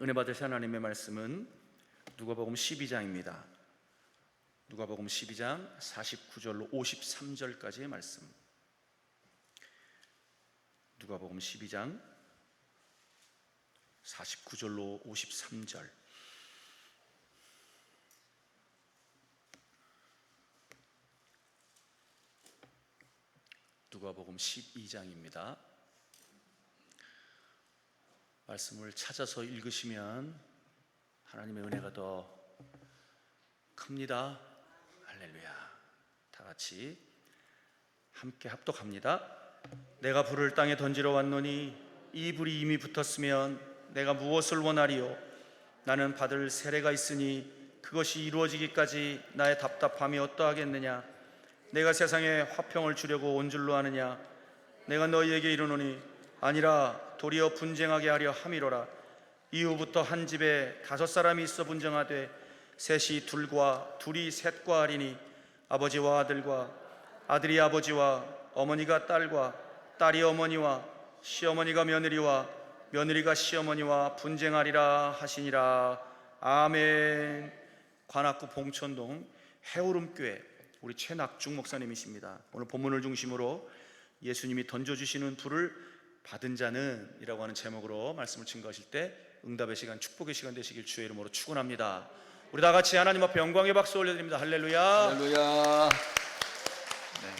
은혜 받으신 하나님의 말씀은 누가복음 12장입니다. 누가복음 12장 49절로 53절까지의 말씀. 누가복음 12장 49절로 53절. 누가복음 12장입니다. 말씀을 찾아서 읽으시면 하나님의 은혜가 더 큽니다. 할렐루야. 다 같이 함께 합독합니다. 내가 불을 땅에 던지러 왔노니 이 불이 이미 붙었으면 내가 무엇을 원하리요? 나는 받을 세례가 있으니 그것이 이루어지기까지 나의 답답함이 어떠하겠느냐? 내가 세상에 화평을 주려고 온 줄로 아느냐? 내가 너희에게 이르노니 아니라 도리어 분쟁하게 하려 함이로라. 이후부터 한 집에 5사람이 있어 분쟁하되 셋이 둘과 둘이 셋과 하리니 아버지와 아들과 아들이 아버지와 어머니가 딸과 딸이 어머니와 시어머니가 며느리와 며느리가 시어머니와 분쟁하리라 하시니라. 아멘. 관악구 봉천동 해오름교회 우리 최낙중 목사님이십니다. 오늘 본문을 중심으로 예수님이 던져주시는 불을 받은 자는 이라고 하는 제목으로 말씀을 증거하실 때 응답의 시간, 축복의 시간 되시길 주의 이름으로 축원합니다. 우리 다 같이 하나님 앞에 영광의 박수 올려드립니다. 할렐루야. 할렐루야. 네.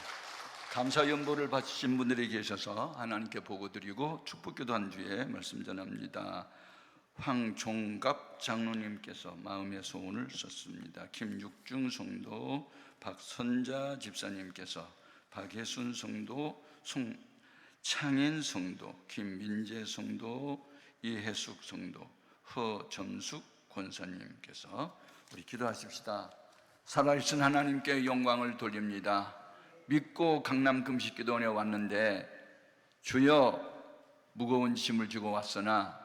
감사 연보를 바치신 분들이 계셔서 하나님께 보고드리고 축복기도한 뒤에 말씀 전합니다. 황종갑 장로님께서 마음의 소원을 썼습니다. 김육중 성도, 박선자 집사님께서, 박혜순 성도, 송창인 성도, 김민재 성도, 이혜숙 성도, 허점숙 권사님께서 우리 기도하십시다. 살아계신 하나님께 영광을 돌립니다. 믿고 강남 금식기도원에 왔는데 주여 무거운 짐을 지고 왔으나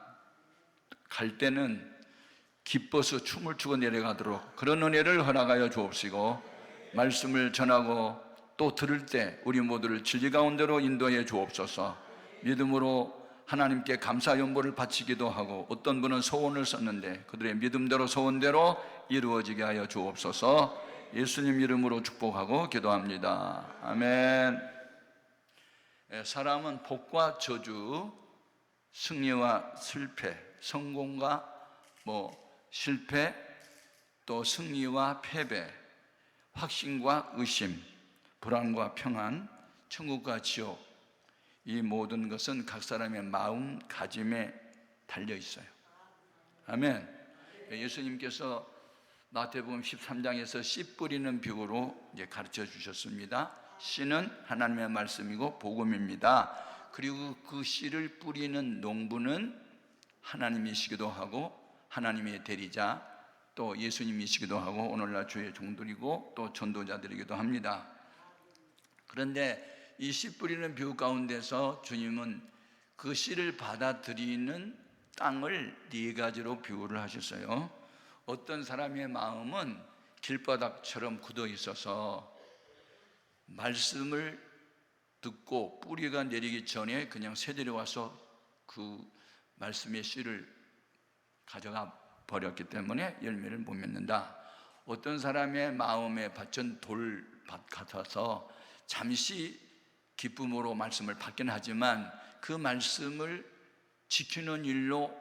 갈 때는 기뻐서 춤을 추고 내려가도록 그런 은혜를 허락하여 주옵시고, 말씀을 전하고 또 들을 때 우리 모두를 진리 가운데로 인도해 주옵소서. 믿음으로 하나님께 감사 연보를 바치기도 하고, 어떤 분은 소원을 썼는데 그들의 믿음대로 소원대로 이루어지게 하여 주옵소서. 예수님 이름으로 축복하고 기도합니다. 아멘. 사람은 복과 저주, 승리와 실패, 성공과 실패, 또 승리와 패배, 확신과 의심, 불안과 평안, 천국과 지옥, 이 모든 것은 각 사람의 마음가짐에 달려 있어요. 아멘. 예수님께서 마태복음 13장에서 씨 뿌리는 비유로 가르쳐 주셨습니다. 씨는 하나님의 말씀이고 복음입니다. 그리고 그 씨를 뿌리는 농부는 하나님이시기도 하고 하나님의 대리자, 또 예수님이시기도 하고 오늘날 주의 종들이고 또 전도자들이기도 합니다. 그런데 이 씨 뿌리는 비유 가운데서 주님은 그 씨를 받아들이는 땅을 4가지로 비유를 하셨어요. 어떤 사람의 마음은 길바닥처럼 굳어 있어서 말씀을 듣고 뿌리가 내리기 전에 그냥 새들이 와서 그 말씀의 씨를 가져가 버렸기 때문에 열매를 못 맺는다. 어떤 사람의 마음에 밭은 돌밭 같아서 잠시 기쁨으로 말씀을 받긴 하지만 그 말씀을 지키는 일로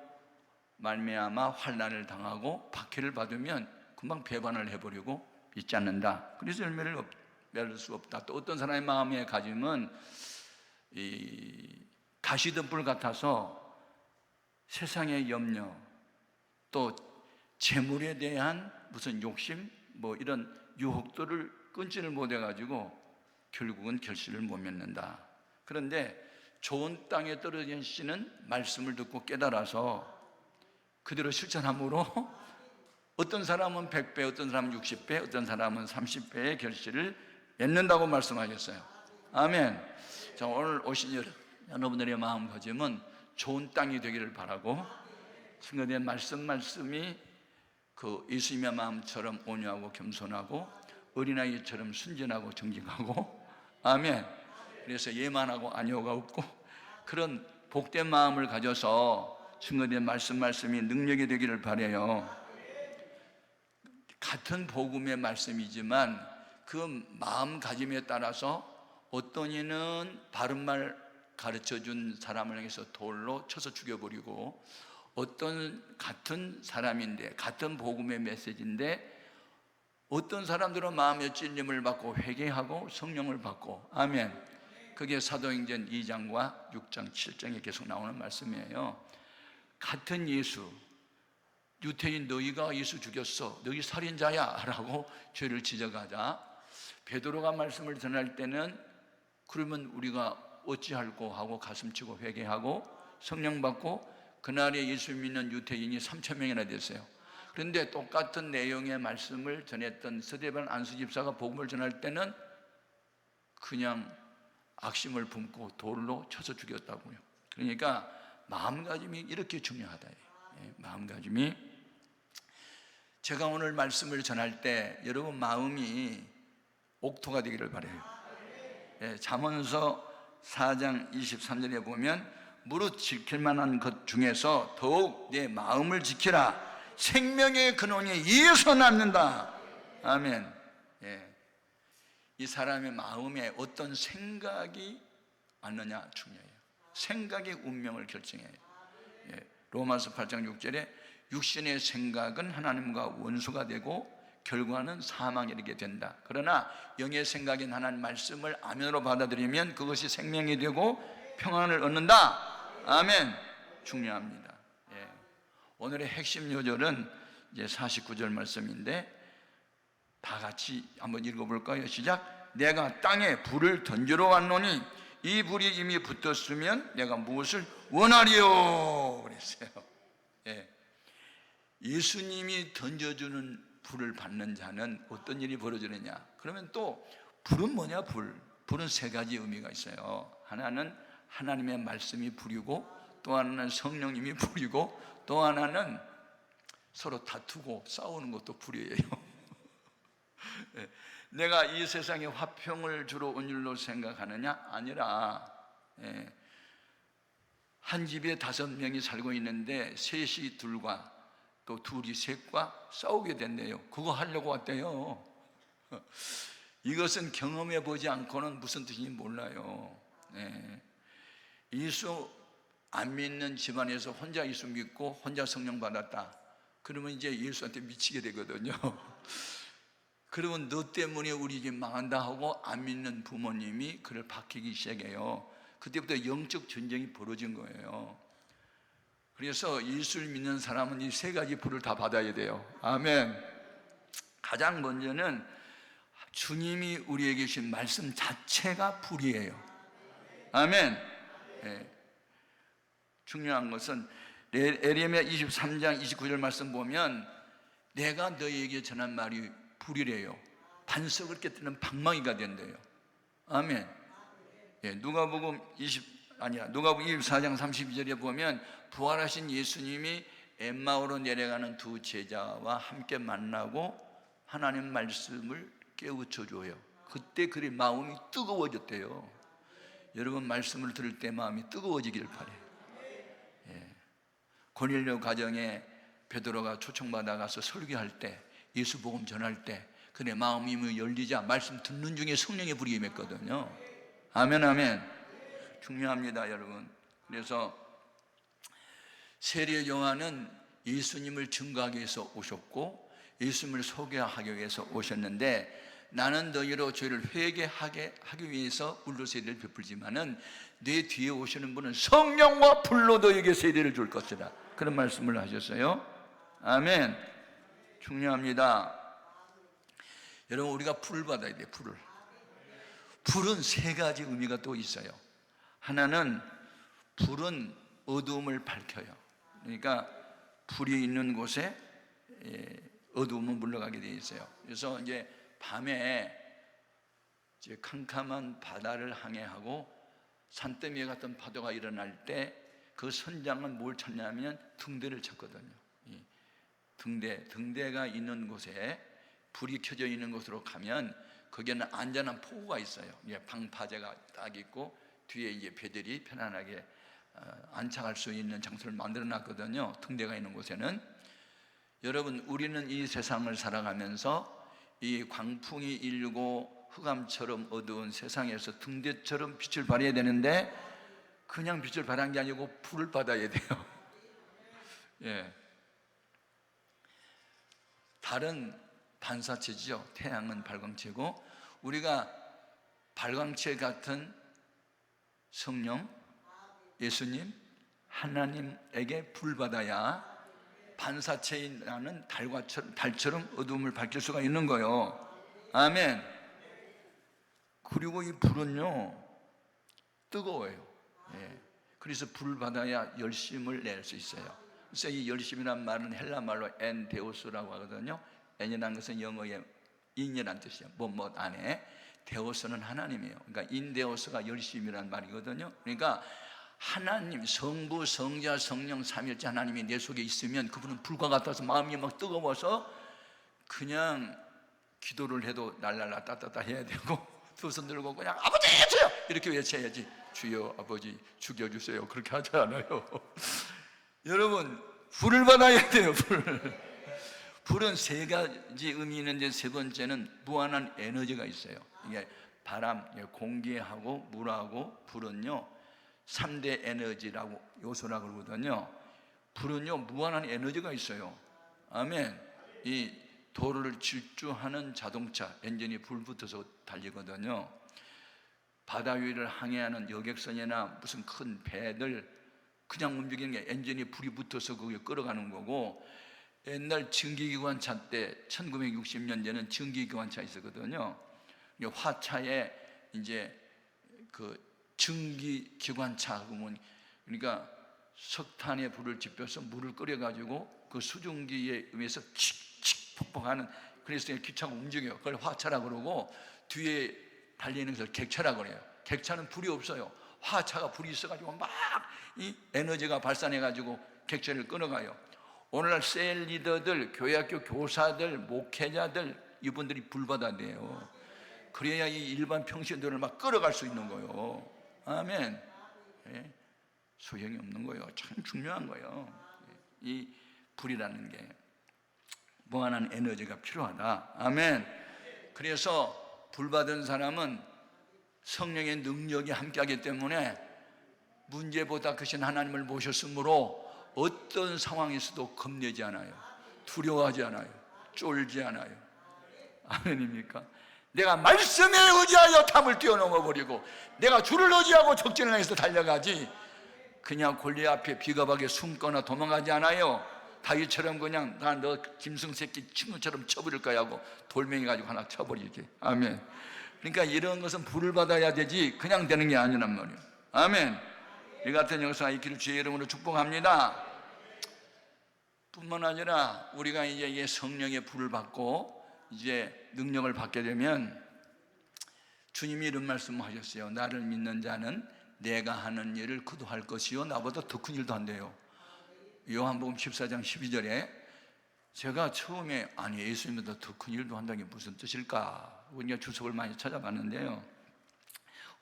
말미암아 환난을 당하고 박해를 받으면 금방 배반을 해버리고 믿지 않는다. 그래서 열매를 맺을 수 없다. 또 어떤 사람의 마음의 가짐은 이 가시덤불 같아서 세상의 염려, 또 재물에 대한 무슨 욕심, 이런 유혹들을 끊지를 못해가지고 결국은 결실을 못 맺는다. 그런데 좋은 땅에 떨어진 씨는 말씀을 듣고 깨달아서 그대로 실천함으로 어떤 사람은 100배, 어떤 사람은 60배, 어떤 사람은 30배의 결실을 맺는다고 말씀하셨어요. 아멘. 자, 오늘 오신 여러분들의 마음가짐은 좋은 땅이 되기를 바라고, 증거된 말씀이 그 예수님의 마음처럼 온유하고 겸손하고 어린아이처럼 순전하고 정직하고, 아멘. 그래서 예만하고 안효가 없고 그런 복된 마음을 가져서 증거된 말씀이 능력이 되기를 바라요. 같은 복음의 말씀이지만 그 마음가짐에 따라서 어떤 이는 바른 말 가르쳐준 사람을 향해서 돌로 쳐서 죽여버리고, 어떤 같은 사람인데 같은 복음의 메시지인데 어떤 사람들은 마음의 찔림을 받고 회개하고 성령을 받고, 아멘. 그게 사도행전 2장과 6장 7장에 계속 나오는 말씀이에요. 같은 예수, 유태인 너희가 예수 죽였어, 너희 살인자야 라고 죄를 지적하자 베드로가 말씀을 전할 때는 그러면 우리가 어찌할꼬 하고 가슴치고 회개하고 성령 받고, 그날에 예수 믿는 유태인이 3,000명이나 됐어요. 그런데 똑같은 내용의 말씀을 전했던 스데반 안수 집사가 복음을 전할 때는 그냥 악심을 품고 돌로 쳐서 죽였다고요. 그러니까 마음가짐이 이렇게 중요하다. 마음가짐이. 제가 오늘 말씀을 전할 때 여러분 마음이 옥토가 되기를 바라요. 잠언서 4장 23절에 보면 무릇 지킬 만한 것 중에서 더욱 내 마음을 지키라. 생명의 근원이 이에서 낳는다. 아멘. 이 사람의 마음에 어떤 생각이 왔느냐 중요해요. 생각이 운명을 결정해요. 로마서 8장 6절에 육신의 생각은 하나님과 원수가 되고 결과는 사망에 이르게 된다. 그러나 영의 생각인 하나님 말씀을 아멘으로 받아들이면 그것이 생명이 되고 평안을 얻는다. 아멘. 중요합니다. 오늘의 핵심 요절은 이제 49절 말씀인데 다 같이 한번 읽어볼까요? 시작. 내가 땅에 불을 던지러 왔노니 이 불이 이미 붙었으면 내가 무엇을 원하리요? 그랬어요. 예수님이 던져주는 불을 받는 자는 어떤 일이 벌어지느냐? 그러면 또 불은 뭐냐? 불은 세 가지 의미가 있어요. 하나는 하나님의 말씀이 불이고, 또 하나는 성령님이 불이고, 또 하나는 서로 다투고 싸우는 것도 불이에요. 내가 이 세상에 화평을 주로 온 일로 생각하느냐? 아니라 한 집에 5명이 살고 있는데 셋이 둘과 또 둘이 셋과 싸우게 됐네요. 그거 하려고 왔대요. 이것은 경험해 보지 않고는 무슨 뜻인지 몰라요. 예수 안 믿는 집안에서 혼자 예수 믿고 혼자 성령 받았다. 그러면 이제 예수한테 미치게 되거든요. 그러면 너 때문에 우리 집 망한다 하고 안 믿는 부모님이 그를 박히기 시작해요. 그때부터 영적 전쟁이 벌어진 거예요. 그래서 예수를 믿는 사람은 이 세 가지 불을 다 받아야 돼요. 아멘. 가장 먼저는 주님이 우리에게 주신 말씀 자체가 불이에요. 아멘. 중요한 것은 에레미야 23장 29절 말씀 보면 내가 너희에게 전한 말이 불이래요. 반석을 깨뜨리는 방망이가 된대요. 아멘. 누가복음 24장 32절에 보면 부활하신 예수님이 엠마오로 내려가는 두 제자와 함께 만나고 하나님 말씀을 깨우쳐 줘요. 그때 그의 마음이 뜨거워졌대요. 여러분 말씀을 들을 때 마음이 뜨거워지기를 바라요. 고넬료 가정에 베드로가 초청받아 가서 설교할 때, 예수 복음 전할 때 그의 마음이 열리자 말씀 듣는 중에 성령의 불이 임했거든요. 아멘, 아멘. 중요합니다, 여러분. 그래서 세례 요한은 예수님을 증거하기 위해서 오셨고 예수님을 소개하기 위해서 오셨는데, 나는 너희로 죄를 회개하게 하기 위해서 물로 세례를 베풀지만은 내 뒤에 오시는 분은 성령과 불로 너희에게 세례를 줄 것이다. 그런 말씀을 하셨어요. 아멘. 중요합니다. 여러분 우리가 불을 받아야 돼요. 불은 세 가지 의미가 또 있어요. 하나는 불은 어두움을 밝혀요. 그러니까 불이 있는 곳에 어두움은 물러가게 되어 있어요. 그래서 이제 밤에 이제 캄캄한 바다를 항해하고 산더미 같은 파도가 일어날 때 그 선장은 뭘 찾냐면 등대를 찾거든요. 등대가 있는 곳에 불이 켜져 있는 곳으로 가면 거기에는 안전한 포구가 있어요. 방파제가 딱 있고 뒤에 이제 배들이 편안하게 안착할 수 있는 장소를 만들어 놨거든요. 등대가 있는 곳에는. 여러분, 우리는 이 세상을 살아가면서 이 광풍이 일고 흑암처럼 어두운 세상에서 등대처럼 빛을 발해야 되는데 그냥 빛을 발한 게 아니고 불을 받아야 돼요. 예. 달은 반사체죠. 태양은 발광체고, 우리가 발광체 같은 성령, 예수님, 하나님에게 불 받아야 반사체인 달처럼 어둠을 밝힐 수가 있는 거예요. 아멘. 그리고 이 불은요, 뜨거워요. 예. 그래서 불 받아야 열심을 낼 수 있어요. 그래서 이 열심이란 말은 헬라 말로 엔데오스라고 하거든요. 엔이라는 것은 영어의 인이라는 뜻이에요. 뭐뭐 안에. 데오스는 하나님이에요. 그러니까 인데오스가 열심이라는 말이거든요. 그러니까 하나님, 성부, 성자, 성령, 삼위일체 하나님이 내 속에 있으면 그분은 불과 같아서 마음이 막 뜨거워서 그냥 기도를 해도 날날라 따따따 해야 되고, 두 손 들고 그냥 아버지 주여 이렇게 외쳐야지. 주여 아버지 죽여주세요 그렇게 하지 않아요. 여러분, 불을 받아야 돼요. 불은 세 가지 의미 있는데, 세 번째는 무한한 에너지가 있어요. 이게 바람, 공기하고 물하고 불은요 3대 에너지라고, 요소라고 그러거든요. 불은요 무한한 에너지가 있어요. 아멘. 이 도로를 질주하는 자동차 엔진이 불 붙어서 달리거든요. 바다 위를 항해하는 여객선이나 무슨 큰 배들 그냥 움직이는 게 엔진이 불이 붙어서 거기에 끌어가는 거고, 옛날 증기기관차 때 1960년대는 증기기관차 있었거든요. 화차에 이제 그 증기기관차 그러니까 석탄에 불을 지펴서 물을 끓여가지고 그 수증기에 의해서 칙칙 폭풍하는, 그래서 기차가 움직여요. 그걸 화차라고 그러고, 뒤에 달리는 것을 객차라고 그래요. 객차는 불이 없어요. 화차가 불이 있어가지고 막 이 에너지가 발산해가지고 객차를 끊어가요. 오늘날 셀 리더들, 교회학교 교사들, 목회자들, 이분들이 불 받아내요. 그래야 이 일반 평신도를 막 끌어갈 수 있는 거예요. 아멘. 예? 소용이 없는 거예요. 참 중요한 거예요. 이 불이라는 게 무한한 에너지가 필요하다. 아멘. 그래서 불 받은 사람은 성령의 능력이 함께하기 때문에 문제보다 크신 하나님을 모셨으므로 어떤 상황에서도 겁내지 않아요. 두려워하지 않아요. 쫄지 않아요. 아멘입니까? 내가 말씀에 의지하여 탐을 뛰어넘어 버리고 내가 주를 의지하고 적진을 향해서 달려가지, 그냥 골리앗 앞에 비겁하게 숨거나 도망가지 않아요. 다윗처럼 그냥 나 너 짐승 새끼 친구처럼 쳐버릴 거야 하고 돌멩이 가지고 하나 쳐버리지. 아멘. 그러니까 이런 것은 불을 받아야 되지 그냥 되는 게 아니란 말이에요. 아멘. 이 같은 역사가 있기를 주의 이름으로 축복합니다. 뿐만 아니라 우리가 이제 성령의 불을 받고 이제 능력을 받게 되면 주님이 이런 말씀하셨어요. 나를 믿는 자는 내가 하는 일을 그도 할 것이요 나보다 더 큰 일도 한대요. 요한복음 14장 12절에 제가 처음에 아니 예수님보다 더 큰 일도 한다는 게 무슨 뜻일까? 우리가 주석을 많이 찾아봤는데요.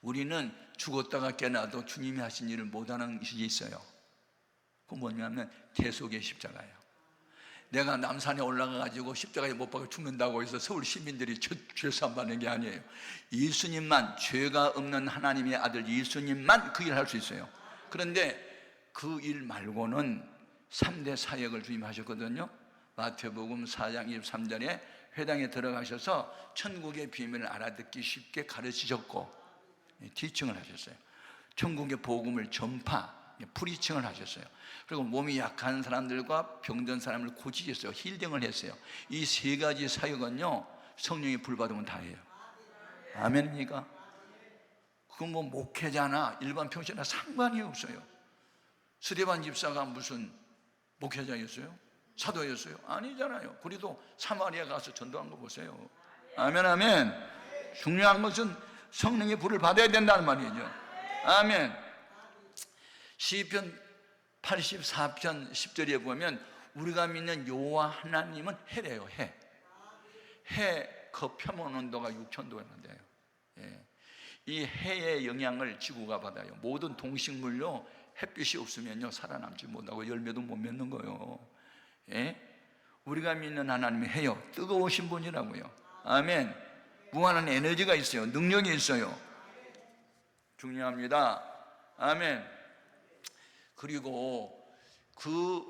우리는 죽었다가 깨나도 주님이 하신 일을 못하는 것이 있어요. 그건 뭐냐면 계속의 십자가예요. 내가 남산에 올라가가지고 십자가에 못 박혀 죽는다고 해서 서울 시민들이 죄수함 받는 게 아니에요. 예수님만, 죄가 없는 하나님의 아들 예수님만 그 일을 할 수 있어요. 그런데 그 일 말고는 3대 사역을 주님이 하셨거든요. 마태복음 4장 23절에 회당에 들어가셔서 천국의 비밀을 알아듣기 쉽게 가르치셨고 티칭을 하셨어요. 천국의 복음을 전파, 프리칭을 하셨어요. 그리고 몸이 약한 사람들과 병든 사람을 고치셨어요. 힐링을 했어요. 이 세 가지 사역은요 성령이 불 받으면 다 해요. 아멘입니까? 그건 뭐 목회자나 일반 평신이나 상관이 없어요. 스데반 집사가 무슨 목회자였어요? 사도였어요? 아니잖아요. 그래도 사마리아 가서 전도한 거 보세요. 아멘, 아멘. 중요한 것은 성령의 불을 받아야 된다는 말이죠. 아멘. 시편 84편 10절에 보면 우리가 믿는 여호와 하나님은 해래요. 해 그 표면 온도가 6000도였는데요. 이 해의 영향을 지구가 받아요. 모든 동식물로 햇빛이 없으면요 살아남지 못하고 열매도 못 맺는 거예요. 예? 우리가 믿는 하나님이 해요. 뜨거우신 분이라고요. 아멘. 무한한 에너지가 있어요. 능력이 있어요. 중요합니다. 아멘. 그리고 그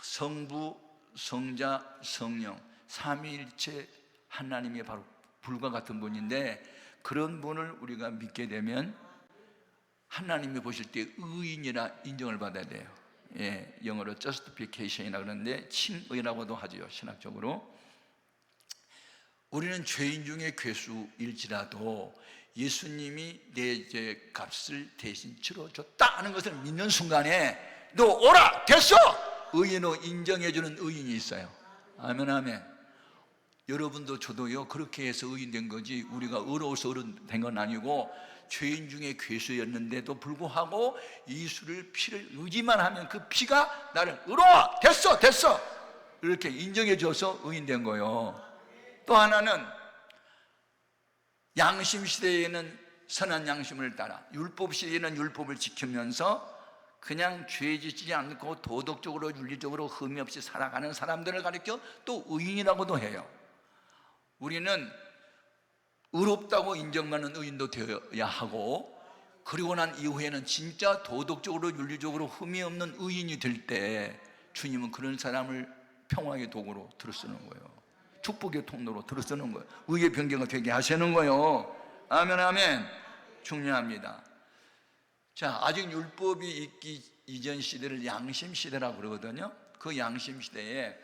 성부, 성자, 성령 삼위일체 하나님이 바로 불과 같은 분인데, 그런 분을 우리가 믿게 되면 하나님이 보실 때 의인이라 인정을 받아야 돼요. 예, 영어로 justification이라고 그러는데 칭의라고도 하죠, 신학적으로. 우리는 죄인 중에 괴수일지라도 예수님이 내 죄 값을 대신 치러줬다 하는 것을 믿는 순간에 너 오라 됐어! 의인으로 인정해주는 의인이 있어요. 아멘 아멘. 여러분도 저도요 그렇게 해서 의인 된 거지, 우리가 의로워서 의인 된 건 아니고, 죄인 중에 괴수였는데도 불구하고 예수를 피를 의지만 하면 그 피가 나를 의로워 됐어 됐어 이렇게 인정해 줘서 의인 된 거예요. 또 하나는 양심 시대에는 선한 양심을 따라, 율법 시대에는 율법을 지키면서 그냥 죄 짓지 않고 도덕적으로 윤리적으로 흠이 없이 살아가는 사람들을 가리켜 또 의인이라고도 해요. 우리는 의롭다고 인정받는 의인도 되어야 하고, 그리고 난 이후에는 진짜 도덕적으로 윤리적으로 흠이 없는 의인이 될 때 주님은 그런 사람을 평화의 도구로 들어쓰는 거예요. 축복의 통로로 들어쓰는 거예요. 의의 변경이 되게 하시는 거예요. 아멘 아멘. 중요합니다. 자, 아직 율법이 있기 이전 시대를 양심 시대라고 그러거든요. 그 양심 시대에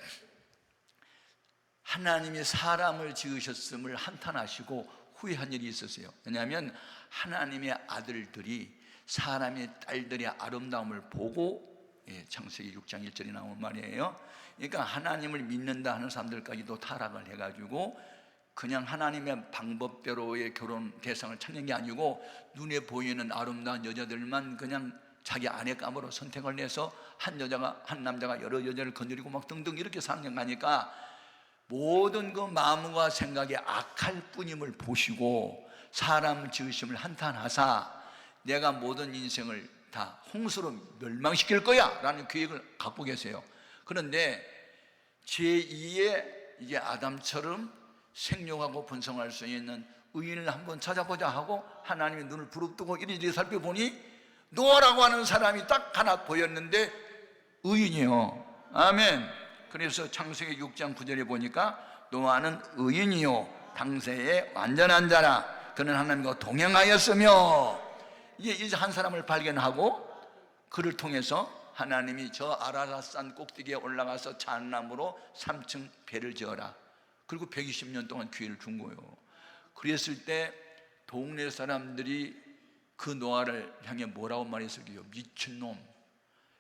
하나님이 사람을 지으셨음을 한탄하시고 후회한 일이 있었어요. 왜냐하면 하나님의 아들들이 사람의 딸들의 아름다움을 보고, 창세기 6장 1절이 나온 말이에요. 그러니까 하나님을 믿는다 하는 사람들까지도 타락을 해가지고 그냥 하나님의 방법대로의 결혼 대상을 찾는 게 아니고 눈에 보이는 아름다운 여자들만 그냥 자기 아내감으로 선택을 해서 한 남자가 여러 여자를 건드리고 막 등등 이렇게 사는 게 가니까, 모든 그 마음과 생각이 악할 뿐임을 보시고 사람 지으심을 한탄하사 내가 모든 인생을 다 홍수로 멸망시킬 거야 라는 계획을 갖고 계세요. 그런데 제2의 이제 아담처럼 생육하고 번성할 수 있는 의인을 한번 찾아보자 하고 하나님의 눈을 부릅뜨고 이리저리 살펴보니 노아라고 하는 사람이 딱 하나 보였는데 의인이요. 아멘. 그래서 창세기 6장 9절에 보니까 노아는 의인이요 당세의 완전한 자라, 그는 하나님과 동행하였으며, 이제 한 사람을 발견하고 그를 통해서 하나님이 저 아라랏산 꼭대기에 올라가서 잣나무로 3층 배를 지어라. 그리고 120년 동안 기회를 준 거예요. 그랬을 때 동네 사람들이 그 노아를 향해 뭐라고 말했을까요? 미친놈,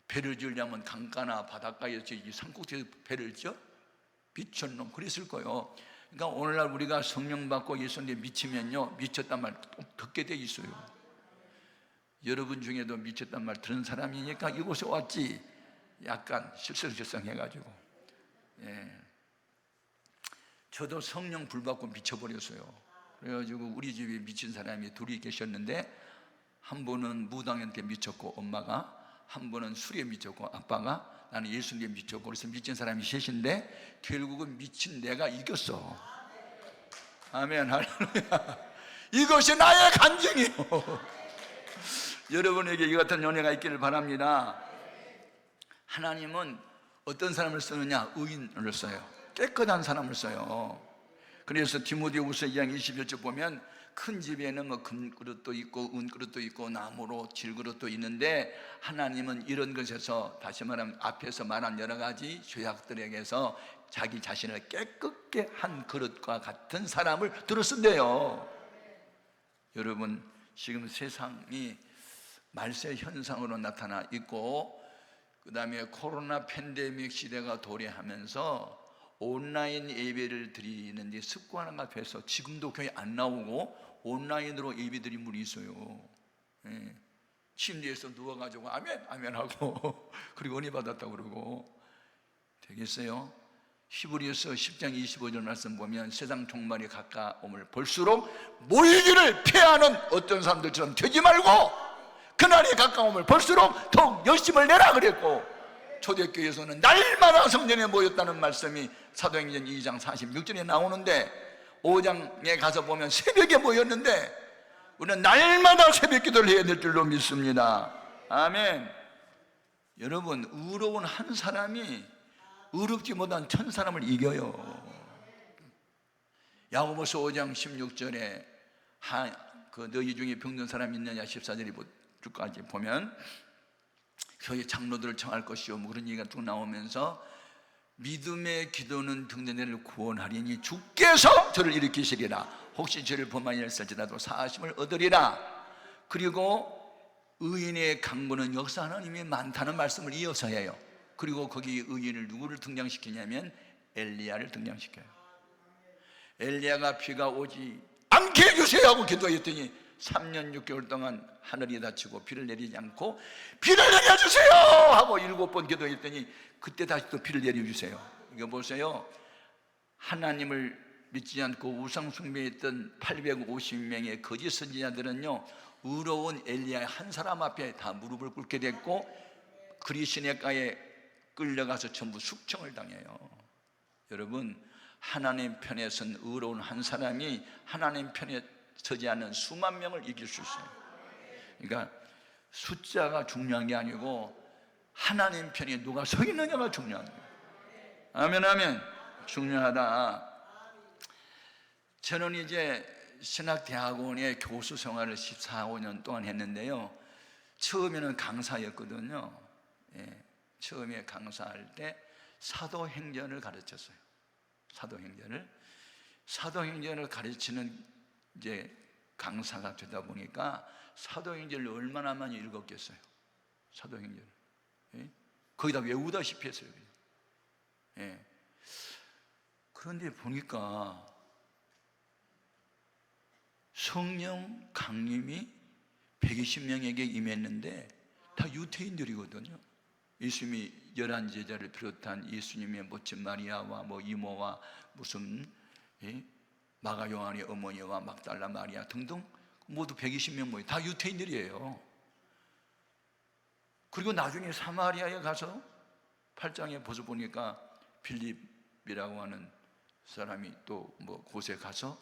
배를 지으려면 강가나 바닷가에서 이 산꼭대기에서 배를 지어? 미친놈, 그랬을 거예요. 그러니까 오늘날 우리가 성령 받고 예수님에 미치면요 미쳤단 말 듣게 돼 있어요. 여러분 중에도 미쳤단 말 들은 사람이니까 이곳에 왔지, 약간 실성해가지고. 저도 성령 불 받고 미쳐버렸어요. 그래가지고 우리 집에 미친 사람이 둘이 계셨는데, 한 분은 무당한테 미쳤고 엄마가, 한 분은 술에 미쳤고 아빠가, 나는 예수님에 미쳤고, 그래서 미친 사람이 셋인데 결국은 미친 내가 이겼어. 아멘 할렐루야. 이것이 나의 간증이요. 여러분에게 이 같은 연애가 있기를 바랍니다. 하나님은 어떤 사람을 쓰느냐? 의인을 써요. 깨끗한 사람을 써요. 그래서 디모데후서 2장 21절 보면 큰 집에는 뭐 금그릇도 있고 은그릇도 있고 나무로 질그릇도 있는데, 하나님은 이런 것에서, 다시 말하면 앞에서 말한 여러 가지 죄악들에게서 자기 자신을 깨끗게 한 그릇과 같은 사람을 들어 쓴대요. 여러분, 지금 세상이 말세 현상으로 나타나 있고, 그 다음에 코로나 팬데믹 시대가 도래하면서 온라인 예배를 드리는데 습관화가 돼서 지금도 교회 안 나오고 온라인으로 예배 드린 분이 있어요. 침대에서 누워가지고 아멘 아멘 하고 그리고 은혜 받았다고 그러고. 되겠어요? 히브리서 10장 25절 말씀 보면 세상 종말이 가까움을 볼수록 모이기를 피하는 어떤 사람들처럼 되지 말고 그날이 가까움을 볼수록 더욱 열심을 내라 그랬고, 초대교회에서는 날마다 성전에 모였다는 말씀이 사도행전 2장 46절에 나오는데, 5장에 가서 보면 새벽에 모였는데 우리는 날마다 새벽 기도를 해야 될 줄로 믿습니다. 아멘. 여러분, 의로운 한 사람이 의롭지 못한 1000사람을 이겨요. 야고보서 5장 16절에 너희 중에 병든 사람 있느냐 14절까지 보면 교회 장로들을 청할 것이요 뭐 그런 얘기가 쭉 나오면서, 믿음의 기도는 등대를 구원하리니 주께서 저를 일으키시리라. 혹시 저를 범하였을지라도 사하심을 얻으리라. 그리고 의인의 강구는 역사 하나님이 많다는 말씀을 이어서 해요. 그리고 거기 의인을 누구를 등장시키냐면 엘리야를 등장시켜요. 엘리야가 비가 오지 않게 해주세요 하고 기도했더니 3년 6개월 동안 하늘이 닫히고 비를 내리지 않고, 비를 내려주세요 하고 7번 기도했더니 그때 다시 또 비를 내려주세요. 이거 보세요. 하나님을 믿지 않고 우상 숭배했던 850명의 거짓 선지자들은요, 의로운 엘리야 한 사람 앞에 다 무릎을 꿇게 됐고, 그리시네가에 끌려가서 전부 숙청을 당해요. 여러분, 하나님 편에 선 의로운 한 사람이 하나님 편에 서지 않는 수만 명을 이길 수 있어요. 그러니까 숫자가 중요한 게 아니고 하나님 편에 누가 서 있느냐가 중요한 거예요. 아멘, 아멘. 중요하다. 저는 이제 신학대학원의 교수 생활을 14, 15년 동안 했는데요, 처음에는 강사였거든요. 예, 처음에 강사할 때 사도행전을 가르쳤어요. 사도행전을 가르치는 이제 강사가 되다 보니까 사도행전을 얼마나 많이 읽었겠어요. 사도행전을, 예? 거의 다 외우다시피 했어요. 예. 그런데 보니까 성령 강림이 120명에게 임했는데 다 유태인들이거든요. 예수님이 11제자를 비롯한 예수님의 모친 마리아와 뭐 이모와 무슨 마가 요한의 어머니와 막달라 마리아 등등 모두 120명 모여 다 유태인들이에요. 그리고 나중에 사마리아에 가서 8장에 벌써 보니까 빌립이라고 하는 사람이 또 뭐 곳에 가서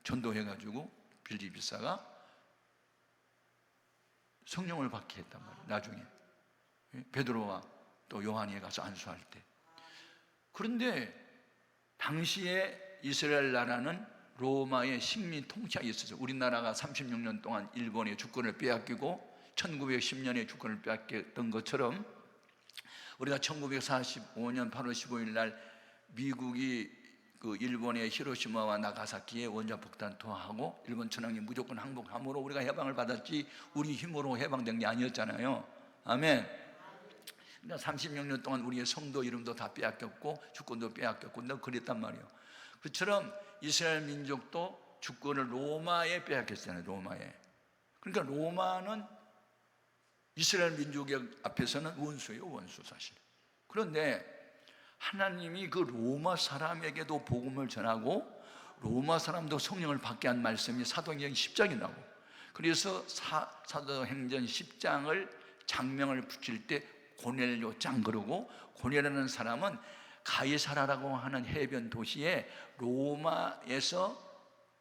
전도해가지고 빌립비사가 성령을 받게 했단 말이에요. 나중에 베드로와 또 요한이 가서 안수할 때. 그런데 당시에 이스라엘 나라는 로마의 식민 통치하에 있었어요. 우리나라가 36년 동안 일본의 주권을 빼앗기고 1910년에 주권을 빼앗겼던 것처럼, 우리가 1945년 8월 15일 날 미국이 그 일본의 히로시마와 나가사키에 원자폭탄 투하하고 일본 천황이 무조건 항복함으로 우리가 해방을 받았지, 우리 힘으로 해방된 게 아니었잖아요. 아멘. 그러니까 36년 동안 우리의 성도 이름도 다 빼앗겼고 주권도 빼앗겼고 너 그랬단 말이에요. 그처럼 이스라엘 민족도 주권을 로마에 빼앗겼잖아요. 로마에. 그러니까 로마는 이스라엘 민족의 앞에서는 원수예요. 원수 사실. 그런데 하나님이 그 로마 사람에게도 복음을 전하고 로마 사람도 성령을 받게 한 말씀이 사도행전 10장에 나오고, 그래서 사도행전 10장을 장명을 붙일 때 고넬료 장 그러고, 고넬료라는 사람은 가이사라라고 하는 해변 도시에 로마에서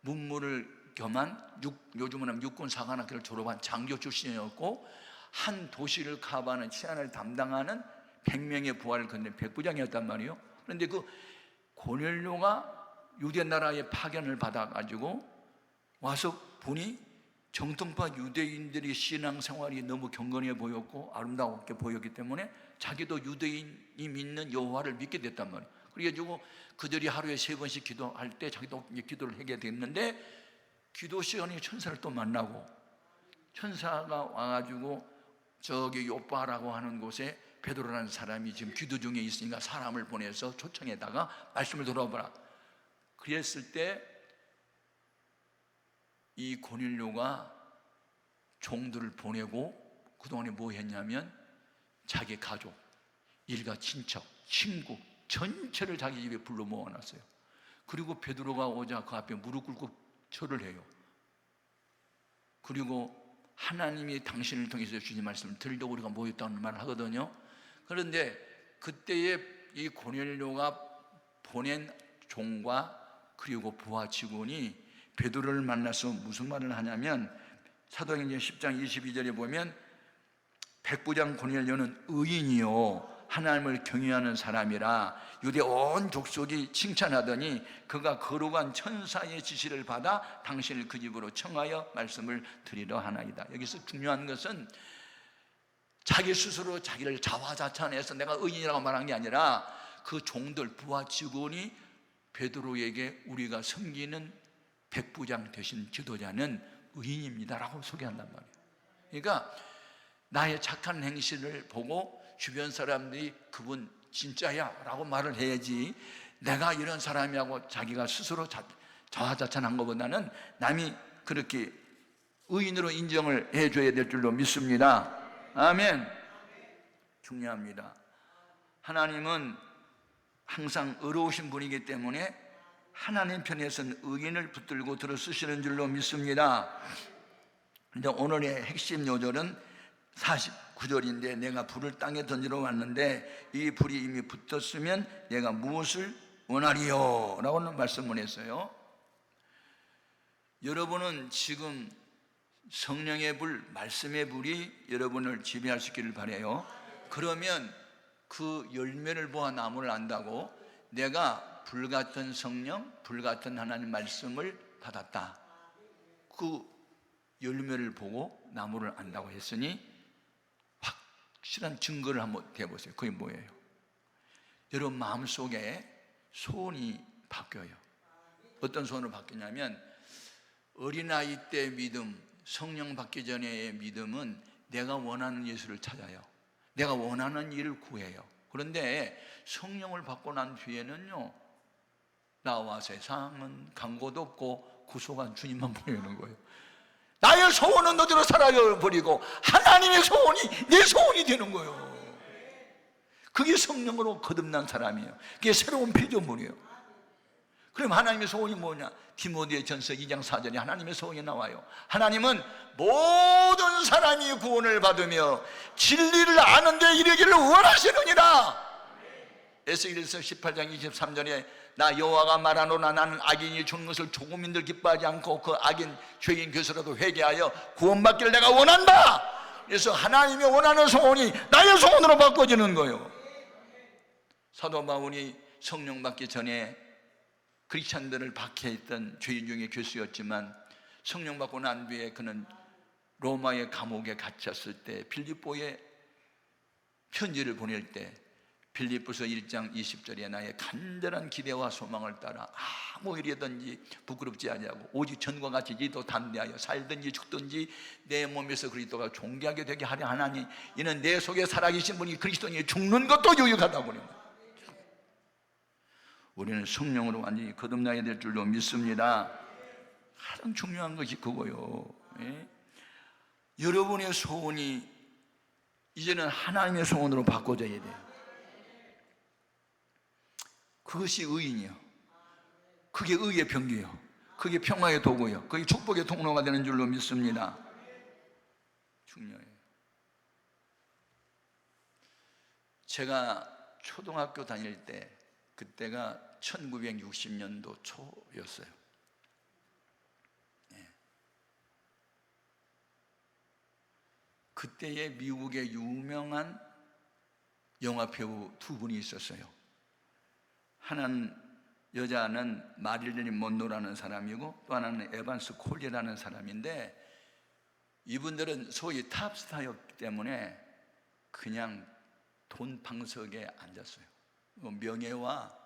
문무를 겸한 요즘은 하면 육군사관학교를 졸업한 장교 출신이었고, 한 도시를 커버하는 치안을 담당하는 100명의 부하를 건넨 백부장이었단 말이에요. 그런데 그 고넬료가 유대 나라의 파견을 받아가지고 와서 보니 정통파 유대인들이 신앙생활이 너무 경건해 보였고 아름다웠게 보였기 때문에 자기도 유대인이 믿는 여호와를 믿게 됐단 말이에요. 그래가지고 그들이 하루에 3번씩 기도할 때 자기도 기도를 하게 됐는데, 기도 시간에 천사를 또 만나고, 천사가 와가지고 저기 요빠라고 하는 곳에 베드로라는 사람이 지금 기도 중에 있으니까 사람을 보내서 초청에다가 말씀을 들어보라. 그랬을 때 이 고넬료가 종들을 보내고 그동안에 뭐 했냐면 자기 가족, 일가 친척, 친구 전체를 자기 집에 불러 모아놨어요. 그리고 베드로가 오자 그 앞에 무릎 꿇고 절을 해요. 그리고 하나님이 당신을 통해서 주신 말씀을 들으려고 우리가 모였다는 말을 하거든요. 그런데 그때에 이 고넬료가 보낸 종과 그리고 부하 직원이 베드로를 만나서 무슨 말을 하냐면, 사도행전 10장 22절에 보면 백부장 고넬료는 의인이요 하나님을 경외하는 사람이라 유대 온 족속이 칭찬하더니 그가 거룩한 천사의 지시를 받아 당신을 그 집으로 청하여 말씀을 드리려 하나이다. 여기서 중요한 것은 자기 스스로 자기를 자화자찬해서 내가 의인이라고 말한 게 아니라 그 종들, 부하 직원이 베드로에게 우리가 섬기는 백부장 되신 지도자는 의인입니다라고 소개한단 말이에요. 그러니까 나의 착한 행실을 보고 주변 사람들이 그분 진짜야 라고 말을 해야지, 내가 이런 사람이라고 자기가 스스로 자화자찬한 것보다는 남이 그렇게 의인으로 인정을 해줘야 될 줄로 믿습니다. 아멘. 중요합니다. 하나님은 항상 의로우신 분이기 때문에 하나님 편에서는 의인을 붙들고 들어 쓰시는 줄로 믿습니다. 근데 오늘의 핵심 요절은 49절인데, 내가 불을 땅에 던지러 왔는데 이 불이 이미 붙었으면 내가 무엇을 원하리요? 라고는 말씀을 했어요. 여러분은 지금 성령의 불, 말씀의 불이 여러분을 지배할 수 있기를 바라요. 그러면 그 열매를 보아 나무를 안다고, 내가 불같은 성령, 불같은 하나님 말씀을 받았다, 그 열매를 보고 나무를 안다고 했으니 확실한 증거를 한번 대보세요. 그게 뭐예요? 여러분 마음속에 소원이 바뀌어요. 어떤 소원으로 바뀌냐면, 어린아이 때 믿음, 성령 받기 전의 믿음은 내가 원하는 예수를 찾아요. 내가 원하는 일을 구해요. 그런데 성령을 받고 난 뒤에는요, 나와 세상은 강고도 없고 구속한 주님만 보이는 거예요. 나의 소원은 너대로 사라져버리고 하나님의 소원이 내 소원이 되는 거예요. 그게 성령으로 거듭난 사람이에요. 그게 새로운 피조물이에요. 그럼 하나님의 소원이 뭐냐? 디모데 전서 2장 4절에 하나님의 소원이 나와요. 하나님은 모든 사람이 구원을 받으며 진리를 아는 데 이르기를 원하시느니라. 에스겔서 18장 23절에 나 여호와가 말하노라, 나는 악인이 죽는 것을 조금인들 기뻐하지 않고 그 악인 죄인 교수라도 회개하여 구원받기를 내가 원한다. 그래서 하나님이 원하는 소원이 나의 소원으로 바꿔지는 거예요. 사도 바울이 성령 받기 전에 크리스찬들을 박해했던 죄인 중에 교수였지만, 성령 받고 난 뒤에 그는 로마의 감옥에 갇혔을 때 빌립보에 편지를 보낼 때 빌립보서 1장 20절에 나의 간절한 기대와 소망을 따라 아무 일이든지 부끄럽지 아니하고 오직 전과 같이 이도 담대하여 살든지 죽든지 내 몸에서 그리스도가 존귀하게 되게 하려 하나니 이는 내 속에 살아계신 분이 그리스도니 죽는 것도 유익하다고 그래요. 우리는 성령으로 완전히 거듭나야 될 줄로 믿습니다. 가장 중요한 것이 그거요. 예? 여러분의 소원이 이제는 하나님의 소원으로 바꿔져야 돼요. 그것이 의인이요. 그게 의의 병기요. 그게 평화의 도구요. 그게 축복의 통로가 되는 줄로 믿습니다. 중요해요. 제가 초등학교 다닐 때, 그때가 1960년도 초였어요. 네. 그때에 미국의 유명한 영화 배우 두 분이 있었어요. 하나는 여자는 마릴린 먼로라는 사람이고 또 하나는 에반스 콜리라는 사람인데, 이분들은 소위 탑스타였기 때문에 그냥 돈방석에 앉았어요. 명예와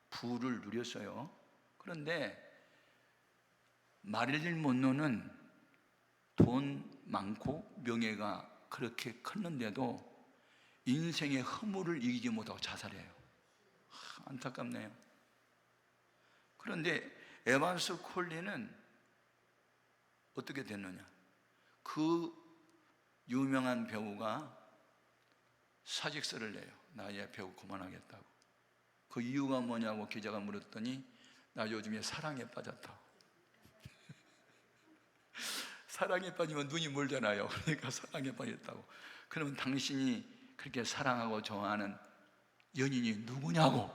부를 누렸어요. 그런데 마릴린 먼로는 돈 많고 명예가 그렇게 컸는데도 인생의 허물을 이기지 못하고 자살해요. 안타깝네요. 그런데 에반스 콜리는 어떻게 됐느냐? 그 유명한 배우가 사직서를 내요. 나 이제 배우 그만하겠다고. 그 이유가 뭐냐고 기자가 물었더니 나 요즘에 사랑에 빠졌다고. 사랑에 빠지면 눈이 멀잖아요. 그러니까 사랑에 빠졌다고. 그러면 당신이 그렇게 사랑하고 좋아하는 연인이 누구냐고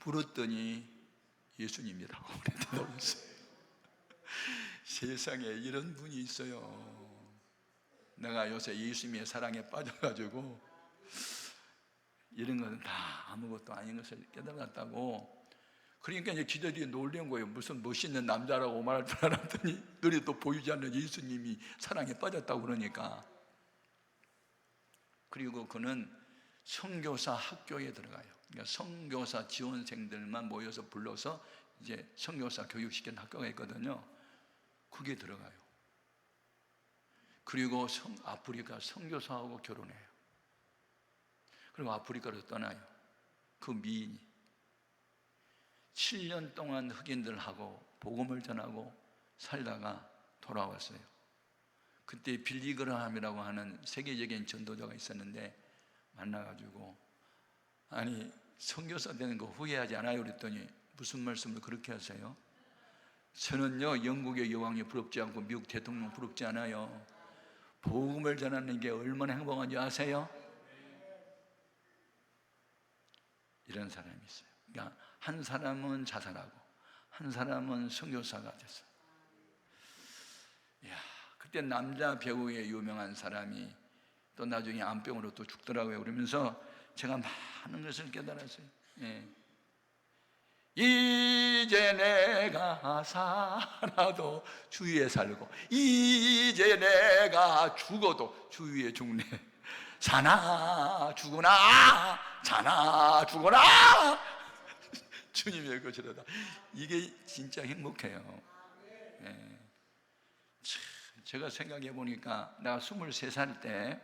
물었더니 예수님이라고 대답했어요. 세상에 이런 분이 있어요. 내가 요새 예수님의 사랑에 빠져가지고 이런 것은 다 아무것도 아닌 것을 깨달았다고. 그러니까 이제 기자들이 놀란 거예요. 무슨 멋있는 남자라고 말할 줄 알았더니 눈에도 보이지 않는 예수님이 사랑에 빠졌다고 그러니까. 그리고 그는 선교사 학교에 들어가요. 그러니까 선교사 지원생들만 모여서 불러서 이제 선교사 교육시키는 학교가 있거든요. 그게 들어가요. 그리고 아프리카 선교사하고 결혼해요. 그리고 아프리카로 떠나요. 그 미인이 7년 동안 흑인들하고 복음을 전하고 살다가 돌아왔어요. 그때 빌리그라함이라고 하는 세계적인 전도자가 있었는데 만나가지고, 아니 선교사 되는 거 후회하지 않아요? 그랬더니 무슨 말씀을 그렇게 하세요? 저는요 영국의 여왕이 부럽지 않고 미국 대통령 부럽지 않아요. 복음을 전하는 게 얼마나 행복한지 아세요? 이런 사람이 있어요. 그러니까 한 사람은 자살하고 한 사람은 선교사가 됐어요. 이야, 그때 남자 배우의 유명한 사람이 또 나중에 암병으로 또 죽더라고요. 그러면서 제가 많은 것을 깨달았어요. 예. 이제 내가 살아도 주 위에 살고 이제 내가 죽어도 주 위에 죽네. 사나 죽으나 사나 죽으나 주님의 것이로다. 이게 진짜 행복해요. 예. 제가 생각해 보니까 내가 23살 때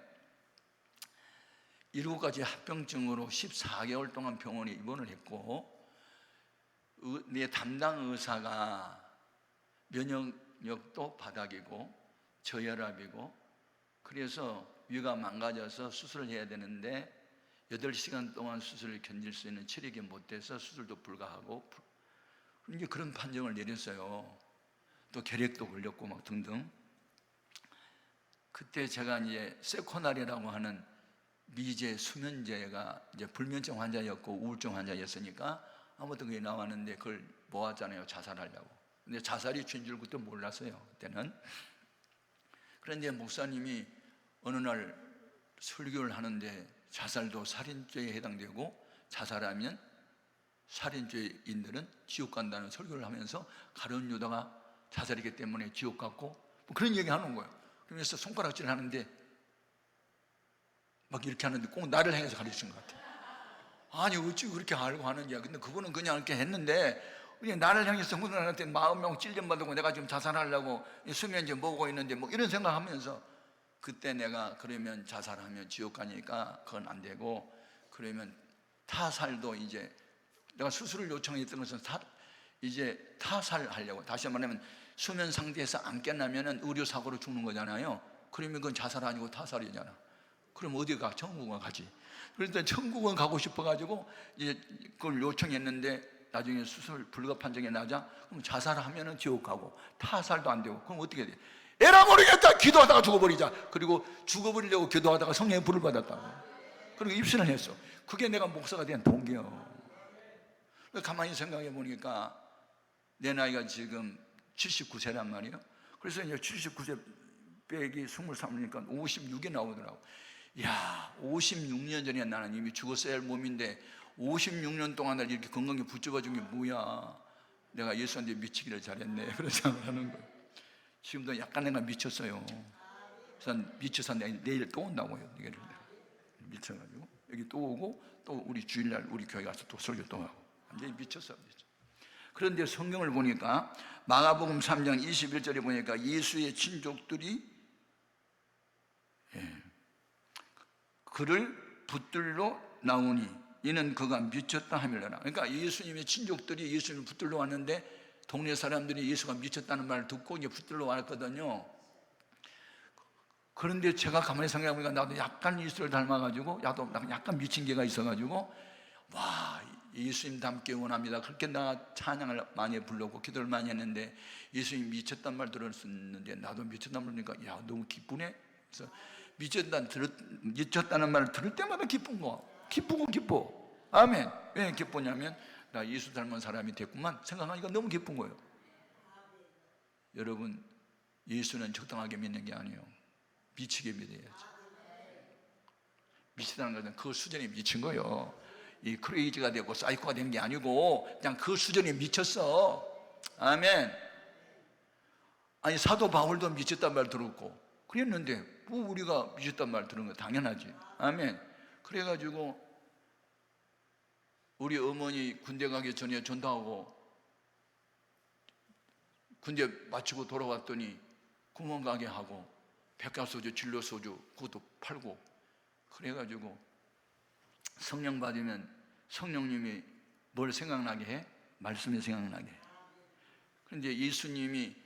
7가지 합병증으로 14개월 동안 병원에 입원을 했고, 내 담당 의사가 면역력도 바닥이고 저혈압이고, 그래서 위가 망가져서 수술을 해야 되는데 8시간 동안 수술을 견딜 수 있는 체력이 못 돼서 수술도 불가하고, 이제 그런 판정을 내렸어요. 또 결핵도 걸렸고 막 등등. 그때 제가 이제 세코날이라고 하는 미제 수면제가 이제 불면증 환자였고 우울증 환자였으니까 아무튼 그게 나왔는데 그걸 모았잖아요. 자살하려고. 근데 자살이 죄인 줄 그때 몰랐어요. 그때는. 그런데 목사님이 어느 날 설교를 하는데 자살도 살인죄에 해당되고 자살하면 살인죄인들은 지옥 간다는 설교를 하면서 가룟 유다가 자살이기 때문에 지옥 갔고 뭐 그런 얘기 하는 거예요. 그러면서 손가락질을 하는데 막 이렇게 하는데 꼭 나를 향해서 가르치는 것 같아요. 아니 어찌 그렇게 알고 하는지야. 근데 그분은 그냥 이렇게 했는데 그냥 나를 향해서 그분한테 40명 찔림받고 내가 지금 자살하려고 수면제 먹고 있는데 뭐 이런 생각하면서, 그때 내가 그러면 자살하면 지옥 가니까 그건 안 되고, 그러면 타살도 이제 내가 수술을 요청했던 것은 이제 타살하려고. 다시 말하면 수면 상태에서 안 깨나면 의료사고로 죽는 거잖아요. 그러면 그건 자살 아니고 타살이잖아. 그럼 어디 가? 천국은 가지. 그래서 천국은 가고 싶어가지고 이제 그걸 요청했는데 나중에 수술 불가 판정이 나자 그럼 자살하면은 지옥 가고 타살도 안 되고 그럼 어떻게 돼? 에라 모르겠다. 기도하다가 죽어버리자. 그리고 죽어버리려고 기도하다가 성령의 불을 받았다고. 그리고 입신을 했어. 그게 내가 목사가 된 동기요. 가만히 생각해 보니까 내 나이가 지금 79세란 말이에요. 그래서 이제 79세 빼기 23이니까 56이 나오더라고. 야, 56년 전에 나는 이미 죽었어야 할 몸인데 56년 동안 날 이렇게 건강하게 붙잡아준 게 뭐야. 내가 예수한테 미치기를 잘했네. 그런 생각을 하는 거예요. 지금도 약간 내가 미쳤어요. 그래서 미쳐서 내일 또 온다고요. 미쳐가지고 여기 또 오고 또 우리 주일날 우리 교회 가서 또 설교 또 하고 완전히 미쳤어. 그런데 성경을 보니까 마가복음 3장 21절에 보니까 예수의 친족들이 그를 붙들러 나오니 이는 그가 미쳤다 하밀러라. 그러니까 예수님의 친족들이 예수님을 붙들러 왔는데 동네 사람들이 예수가 미쳤다는 말을 듣고 이제 붙들러 왔거든요. 그런데 제가 가만히 생각해보니까 나도 약간 예수를 닮아가지고 나도 약간 미친 개가 있어가지고 와, 예수님 닮게 원합니다. 그렇게 나 찬양을 많이 부르고 기도를 많이 했는데 예수님 미쳤단 말 들었었는데 나도 미쳤단 말 들으니까 야 너무 기쁘네. 그래서 미쳤다는 말을 들을 때마다 기쁜 거. 기쁘고 기뻐. 아멘. 왜 기쁘냐면 나 예수 닮은 사람이 됐구만 생각하니까 너무 기쁜 거예요. 여러분, 예수는 적당하게 믿는 게 아니에요. 미치게 믿어야지. 미치다는 것은 그 수준에 미친 거예요. 이 크레이지가 되고 사이코가 되는 게 아니고 그냥 그 수준에 미쳤어. 아멘. 아니 사도 바울도 미쳤단 말 들었고 그랬는데 뭐 우리가 미쳤단 말 들은 거 당연하지. 아멘. 그래가지고 우리 어머니 군대 가기 전에 전도하고 군대 마치고 돌아왔더니 구멍가게 하고 백화소주 진로소주 그것도 팔고 그래가지고 성령 받으면 성령님이 뭘 생각나게 해? 말씀이 생각나게 해. 그런데 예수님이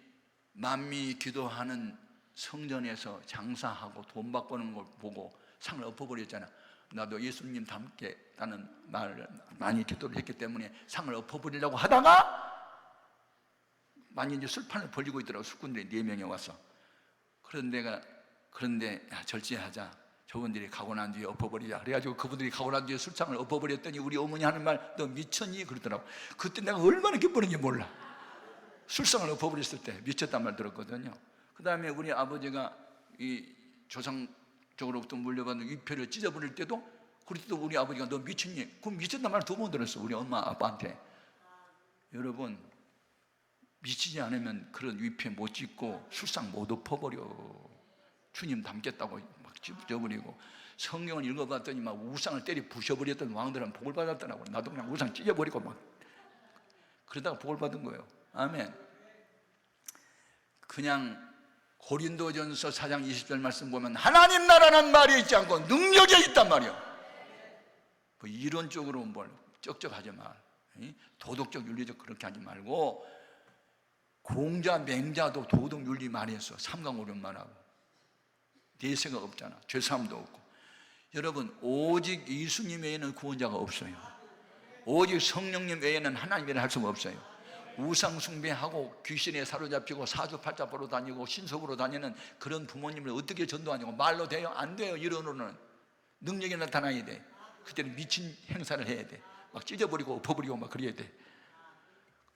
만미 기도하는 성전에서 장사하고 돈 바꾸는 걸 보고 상을 엎어버렸잖아. 나도 예수님 닮겠다는 말을 많이 기도를 했기 때문에 상을 엎어버리려고 하다가 많이 이제 술판을 벌리고 있더라고. 술꾼들이 4명이 와서. 그런데 야, 절제하자. 저분들이 가고 난 뒤에 엎어버리자. 그래가지고 그분들이 가고 난 뒤에 술상을 엎어버렸더니 우리 어머니 하는 말, 너 미쳤니? 그러더라고. 그때 내가 얼마나 기뻤는지 몰라. 술상을 엎어버렸을 때 미쳤단 말 들었거든요. 그 다음에 우리 아버지가 이 조상적으로부터 물려받은 위표를 찢어버릴 때도 그때도 우리 아버지가 너 미쳤니? 그럼 미쳤단 말 2번 들었어. 우리 엄마 아빠한테. 여러분, 미치지 않으면 그런 위패 못 찢고 술상 못 엎어버려. 주님 닮겠다고 막 찢어버리고. 성경을 읽어봤더니 막 우상을 때리 부셔버렸던 왕들은 복을 받았더라고. 나도 그냥 우상 찢어버리고 막 그러다가 복을 받은 거예요. 아멘. 그냥 고린도전서 4장 20절 말씀 보면 하나님 나라는 말이 있지 않고 능력이 있단 말이야. 뭐 이론적으로 뭘 쩍쩍하지 마. 도덕적 윤리적 그렇게 하지 말고 공자 맹자도 도덕 윤리 많이 했어. 삼강오륜만 하고 내세가 없잖아. 죄사함도 없고. 여러분, 오직 예수님 외에는 구원자가 없어요. 오직 성령님 외에는 하나님이라 할 수가 없어요. 우상 숭배하고 귀신에 사로잡히고 사주팔자 보러 다니고 신속으로 다니는 그런 부모님을 어떻게 전도하냐고. 말로 돼요? 안 돼요. 이론으로는 능력이 나타나야 돼. 그때는 미친 행사를 해야 돼. 막 찢어버리고 엎어버리고 막 그래야 돼.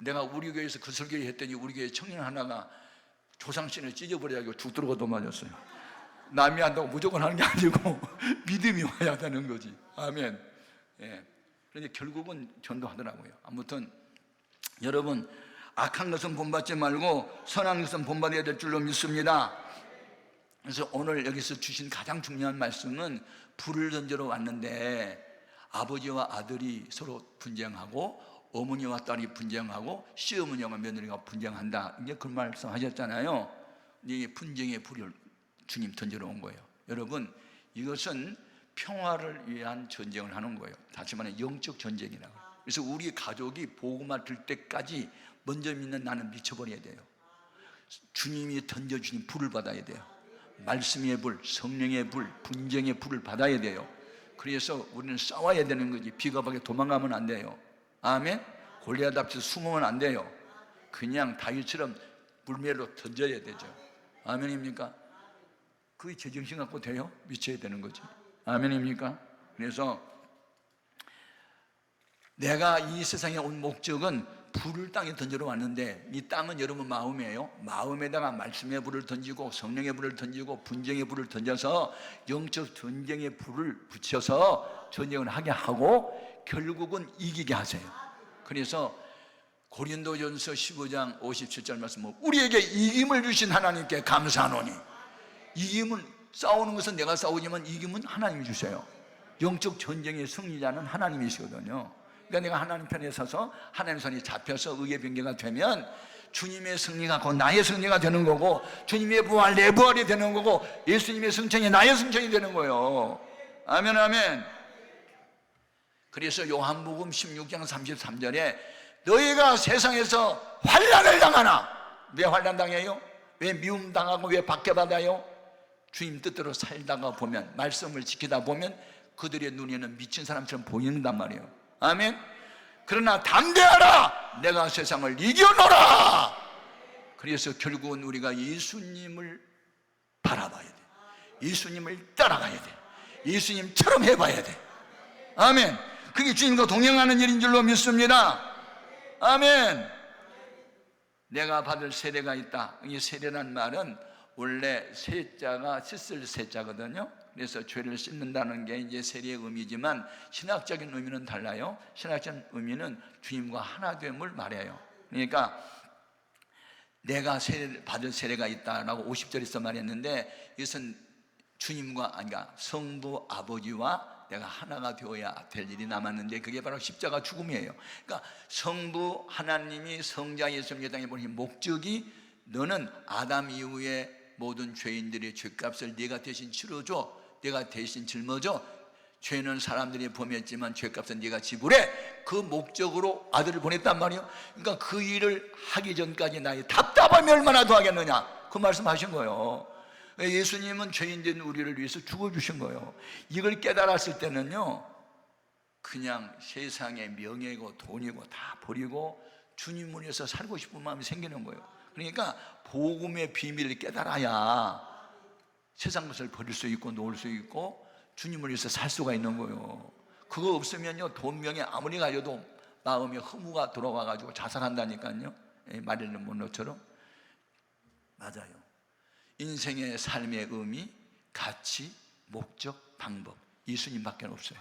내가 우리 교회에서 그 설교를 했더니 우리 교회 청년 하나가 조상신을 찢어버리라고 죽들어가 도망쳤어요. 남이 한다고 무조건 하는 게 아니고 믿음이 와야 되는 거지. 아멘. 예. 그런데 결국은 전도하더라고요. 아무튼 여러분, 악한 것은 본받지 말고 선한 것은 본받아야 될 줄로 믿습니다. 그래서 오늘 여기서 주신 가장 중요한 말씀은 불을 던지러 왔는데 아버지와 아들이 서로 분쟁하고 어머니와 딸이 분쟁하고 시어머니와 며느리가 분쟁한다. 이제 그 말씀 하셨잖아요. 이 분쟁의 불을 주님 던지러 온 거예요. 여러분, 이것은 평화를 위한 전쟁을 하는 거예요. 다시 말해 영적 전쟁이라고. 그래서 우리 가족이 복음을 들 때까지 먼저 믿는 나는 미쳐버려야 돼요. 주님이 던져주신 불을 받아야 돼요. 말씀의 불, 성령의 불, 분쟁의 불을 받아야 돼요. 그래서 우리는 싸워야 되는 거지. 비겁하게 도망가면 안 돼요. 아멘. 골리앗 앞에서 숨으면 안 돼요. 그냥 다윗처럼 불매로 던져야 되죠. 아멘입니까? 그게 제정신 갖고 돼요? 미쳐야 되는 거지. 아멘입니까? 그래서 내가 이 세상에 온 목적은 불을 땅에 던지러 왔는데 이 땅은 여러분 마음이에요. 마음에다가 말씀의 불을 던지고 성령의 불을 던지고 분쟁의 불을 던져서 영적 전쟁의 불을 붙여서 전쟁을 하게 하고 결국은 이기게 하세요. 그래서 고린도전서 15장 57절 말씀, 우리에게 이김을 주신 하나님께 감사하노니. 이김은 싸우는 것은 내가 싸우지만 이김은 하나님이 주세요. 영적 전쟁의 승리자는 하나님이시거든요. 그러니까 내가 하나님 편에 서서 하나님 손이 잡혀서 의의 변개가 되면 주님의 승리가 곧 나의 승리가 되는 거고, 주님의 부활 내 부활이 되는 거고, 예수님의 승천이 나의 승천이 되는 거예요. 아멘 아멘. 그래서 요한복음 16장 33절에 너희가 세상에서 환난을 당하나. 왜 환난 당해요? 왜 미움 당하고 왜 박해받아요? 주님 뜻대로 살다가 보면, 말씀을 지키다 보면 그들의 눈에는 미친 사람처럼 보이는단 말이에요. 아멘. 그러나 담대하라, 내가 세상을 이겨노라. 그래서 결국은 우리가 예수님을 바라봐야 돼. 예수님을 따라가야 돼. 예수님처럼 해봐야 돼. 아멘. 그게 주님과 동행하는 일인 줄로 믿습니다. 아멘. 내가 받을 세례가 있다. 이 세례란 말은 원래 세자가 씻을 세자거든요. 그래서 죄를 씻는다는 게 이제 세례의 의미지만 신학적인 의미는 달라요. 신학적인 의미는 주님과 하나됨을 말해요. 그러니까 내가 받을 세례가 있다라고 50절에서 말했는데, 이것은 주님과, 그러니까 성부 아버지와 내가 하나가 되어야 될 일이 남았는데, 그게 바로 십자가 죽음이에요. 그러니까 성부 하나님이 성자 예수님을 이 땅에 보내신 목적이, 너는 아담 이후에 모든 죄인들의 죄값을 네가 대신 치러줘, 네가 대신 짊어져, 죄는 사람들이 범했지만 죄값은 네가 지불해. 그 목적으로 아들을 보냈단 말이에요. 그러니까 그 일을 하기 전까지 나의 답답함이 얼마나 더하겠느냐, 그 말씀하신 거예요. 예수님은 죄인된 우리를 위해서 죽어주신 거예요. 이걸 깨달았을 때는요, 그냥 세상의 명예고 돈이고 다 버리고 주님을 위해서 살고 싶은 마음이 생기는 거예요. 그러니까 복음의 비밀을 깨달아야 세상 것을 버릴 수 있고 놓을 수 있고 주님을 위해서 살 수가 있는 거예요. 그거 없으면요, 돈 명예 아무리 가져도 마음에 허무가 들어와가지고 자살한다니까요. 마릴린 먼로처럼. 맞아요. 인생의 삶의 의미, 가치, 목적, 방법, 예수님밖에 없어요.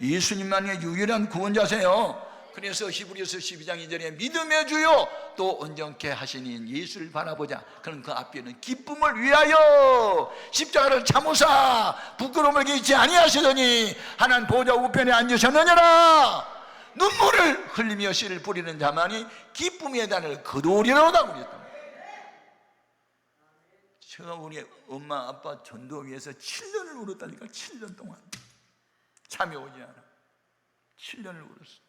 예수님만이 유일한 구원자세요. 그래서 히브리서 12장 2절에 믿음의 주요 또 온전케 하시는 예수를 바라보자. 그럼 그 앞에는 기쁨을 위하여 십자가를 참으사 부끄러움을 겪지 아니하시더니 하나님 보좌 우편에 앉으셨느니라. 눈물을 흘리며 씨를 뿌리는 자만이 기쁨의 단을 거두리로다 그랬다. 제가 우리 엄마 아빠 전도 위해서 7년을 울었다니까. 7년 동안 잠이 오지 않아. 7년을 울었어.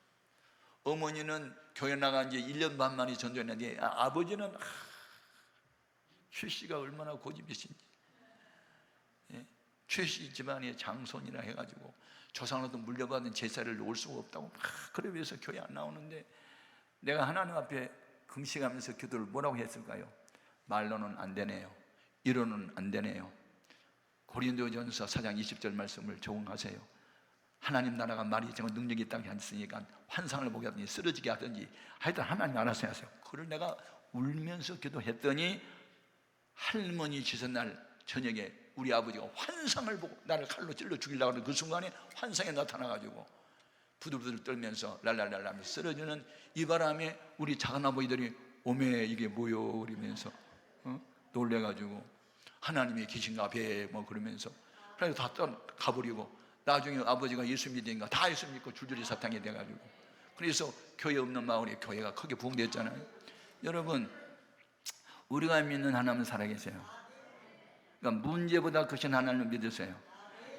어머니는 교회 나간 지 1년 반 만에 전도했는데, 아버지는 최 씨가 얼마나 고집이신지. 최 씨 집안의 장손이라 해가지고 조상으로부터 물려받은 제사를 놓을 수가 없다고 그래 위해서 교회 안 나오는데, 내가 하나님 앞에 금식하면서 기도를 뭐라고 했을까요? 말로는 안 되네요. 이로는 안 되네요. 고린도전서 4장 20절 말씀을 적응하세요. 하나님 나라가 말이 정말 능력이 있다고 했으니까 환상을 보게 하든지 쓰러지게 하든지 하여튼 하나님 알아서 하세요. 그걸 내가 울면서 기도했더니 할머니 지선날 저녁에 우리 아버지가 환상을 보고 나를 칼로 찔러 죽이려고 하는 그 순간에 환상에 나타나가지고 부들부들 떨면서 랄랄랄라 하면서 쓰러지는 이 바람에 우리 작은 아버지들이 오메 이게 뭐요 그러면서 놀래가지고 하나님이 계신가 배 뭐 그러면서 그래서 다 가버리고, 나중에 아버지가 예수 믿으니까 다 예수 믿고 줄줄이 사탕이 돼가지고, 그래서 교회 없는 마을에 교회가 크게 부흥됐잖아요. 여러분, 우리가 믿는 하나님은 살아계세요. 그러니까 문제보다 크신 하나님을 믿으세요.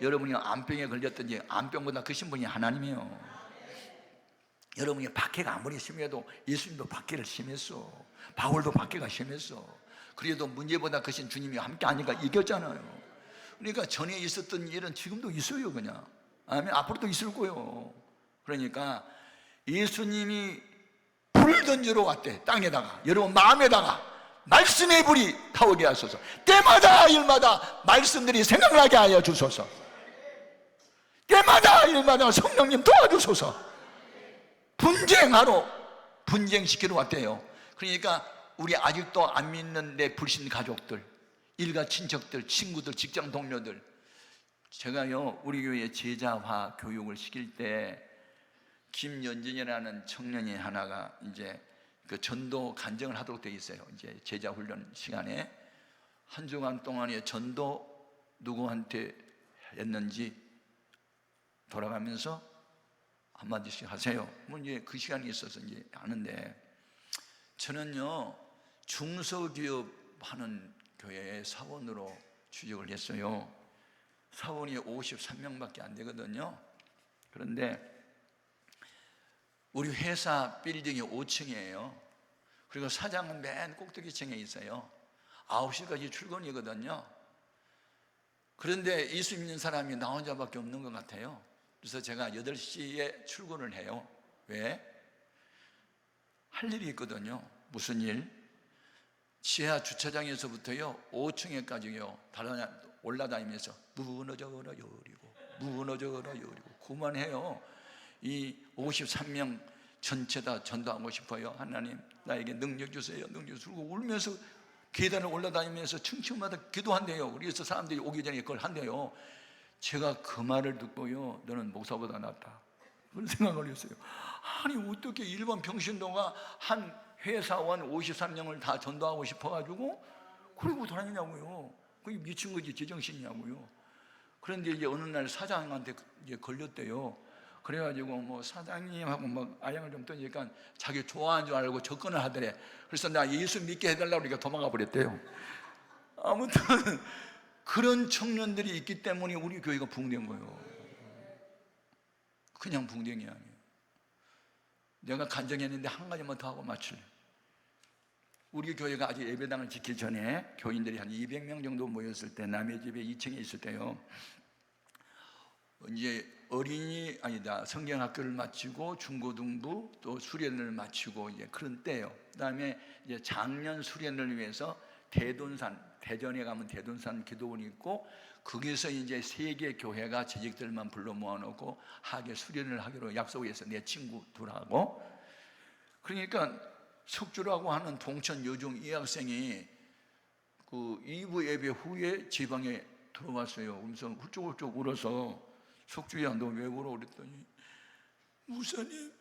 여러분이 암병에 걸렸든지 암병보다 크신 분이 하나님이에요. 여러분이 박해가 아무리 심해도 예수님도 박해를 심했어. 바울도 박해가 심했어. 그래도 문제보다 크신 주님이 함께 하니까 이겼잖아요. 그러니까 전에 있었던 일은 지금도 있어요. 그냥 아멘. 앞으로도 있을 거예요. 그러니까 예수님이 불 던지러 왔대. 땅에다가, 여러분 마음에다가 말씀의 불이 타오게 하소서. 때마다 일마다 말씀들이 생각나게 하여 주소서. 때마다 일마다 성령님 도와주소서. 분쟁시키러 왔대요. 그러니까 우리 아직도 안 믿는 내 불신 가족들, 일가 친척들, 친구들, 직장 동료들, 제가요 우리 교회 제자화 교육을 시킬 때 김연진이라는 청년이 하나가 이제 그 전도 간증을 하도록 되어 있어요. 이제 제자 훈련 시간에 한 주간 동안에 전도 누구한테 했는지 돌아가면서 한마디씩 하세요. 뭐 이제 그 시간이 있어서 이제 아는데, 저는요 중소기업 하는 교회에 사원으로 취직을 했어요. 사원이 53명밖에 안 되거든요. 그런데 우리 회사 빌딩이 5층이에요. 그리고 사장은 맨 꼭대기층에 있어요. 9시까지 출근이거든요. 그런데 예수 믿는 사람이 나 혼자밖에 없는 것 같아요. 그래서 제가 8시에 출근을 해요. 왜? 할 일이 있거든요. 무슨 일? 지하 주차장에서부터요 5층에까지요 올라다니면서 무너져라 여리고 무너져라 여리고 그만해요. 이 53명 전체 다 전도하고 싶어요. 하나님 나에게 능력 주세요. 능력 주고 울면서 계단을 올라다니면서 층층마다 기도한대요. 그래서 사람들이 오기 전에 그걸 한대요. 제가 그 말을 듣고요, 너는 목사보다 낫다 그런 생각을 했어요. 아니 어떻게 일반 평신도가 한 회사원 53명을 다 전도하고 싶어가지고 그러고 다니냐고요. 그게 미친 거지, 제정신이냐고요. 그런데 이제 어느 날 사장한테 이제 걸렸대요. 그래가지고 뭐 사장님하고 막 아양을 좀 떠니까 자기 좋아하는 줄 알고 접근을 하더래. 그래서 나 예수 믿게 해달라고 그러니까 도망가 버렸대요. 아무튼 그런 청년들이 있기 때문에 우리 교회가 붕괴된 거예요. 그냥 붕괴이 아니에요. 내가 간증했는데 한 가지만 더 하고 마칠래. 우리 교회가 아직 예배당을 짓기 전에 교인들이 한 200명 정도 모였을 때 남의 집에 2층에 있을 때요, 이제 성경학교를 마치고 중고등부 또 수련을 마치고 이제 그런 때요. 그다음에 이제 작년 수련을 위해서 대전에 가면 대돈산 기도원이 있고 거기서 이제 세 개 교회가 재직들만 불러 모아놓고 하계 수련을 하기로 약속했어요. 내 친구 둘하고. 그러니까 석주라고 하는 동천 여중 이 학생이 그 2부 예배 후에 제 방에 들어왔어요. 그러면서 훌쩍훌쩍 울어서 석주야 너 왜 울어? 그랬더니 목사님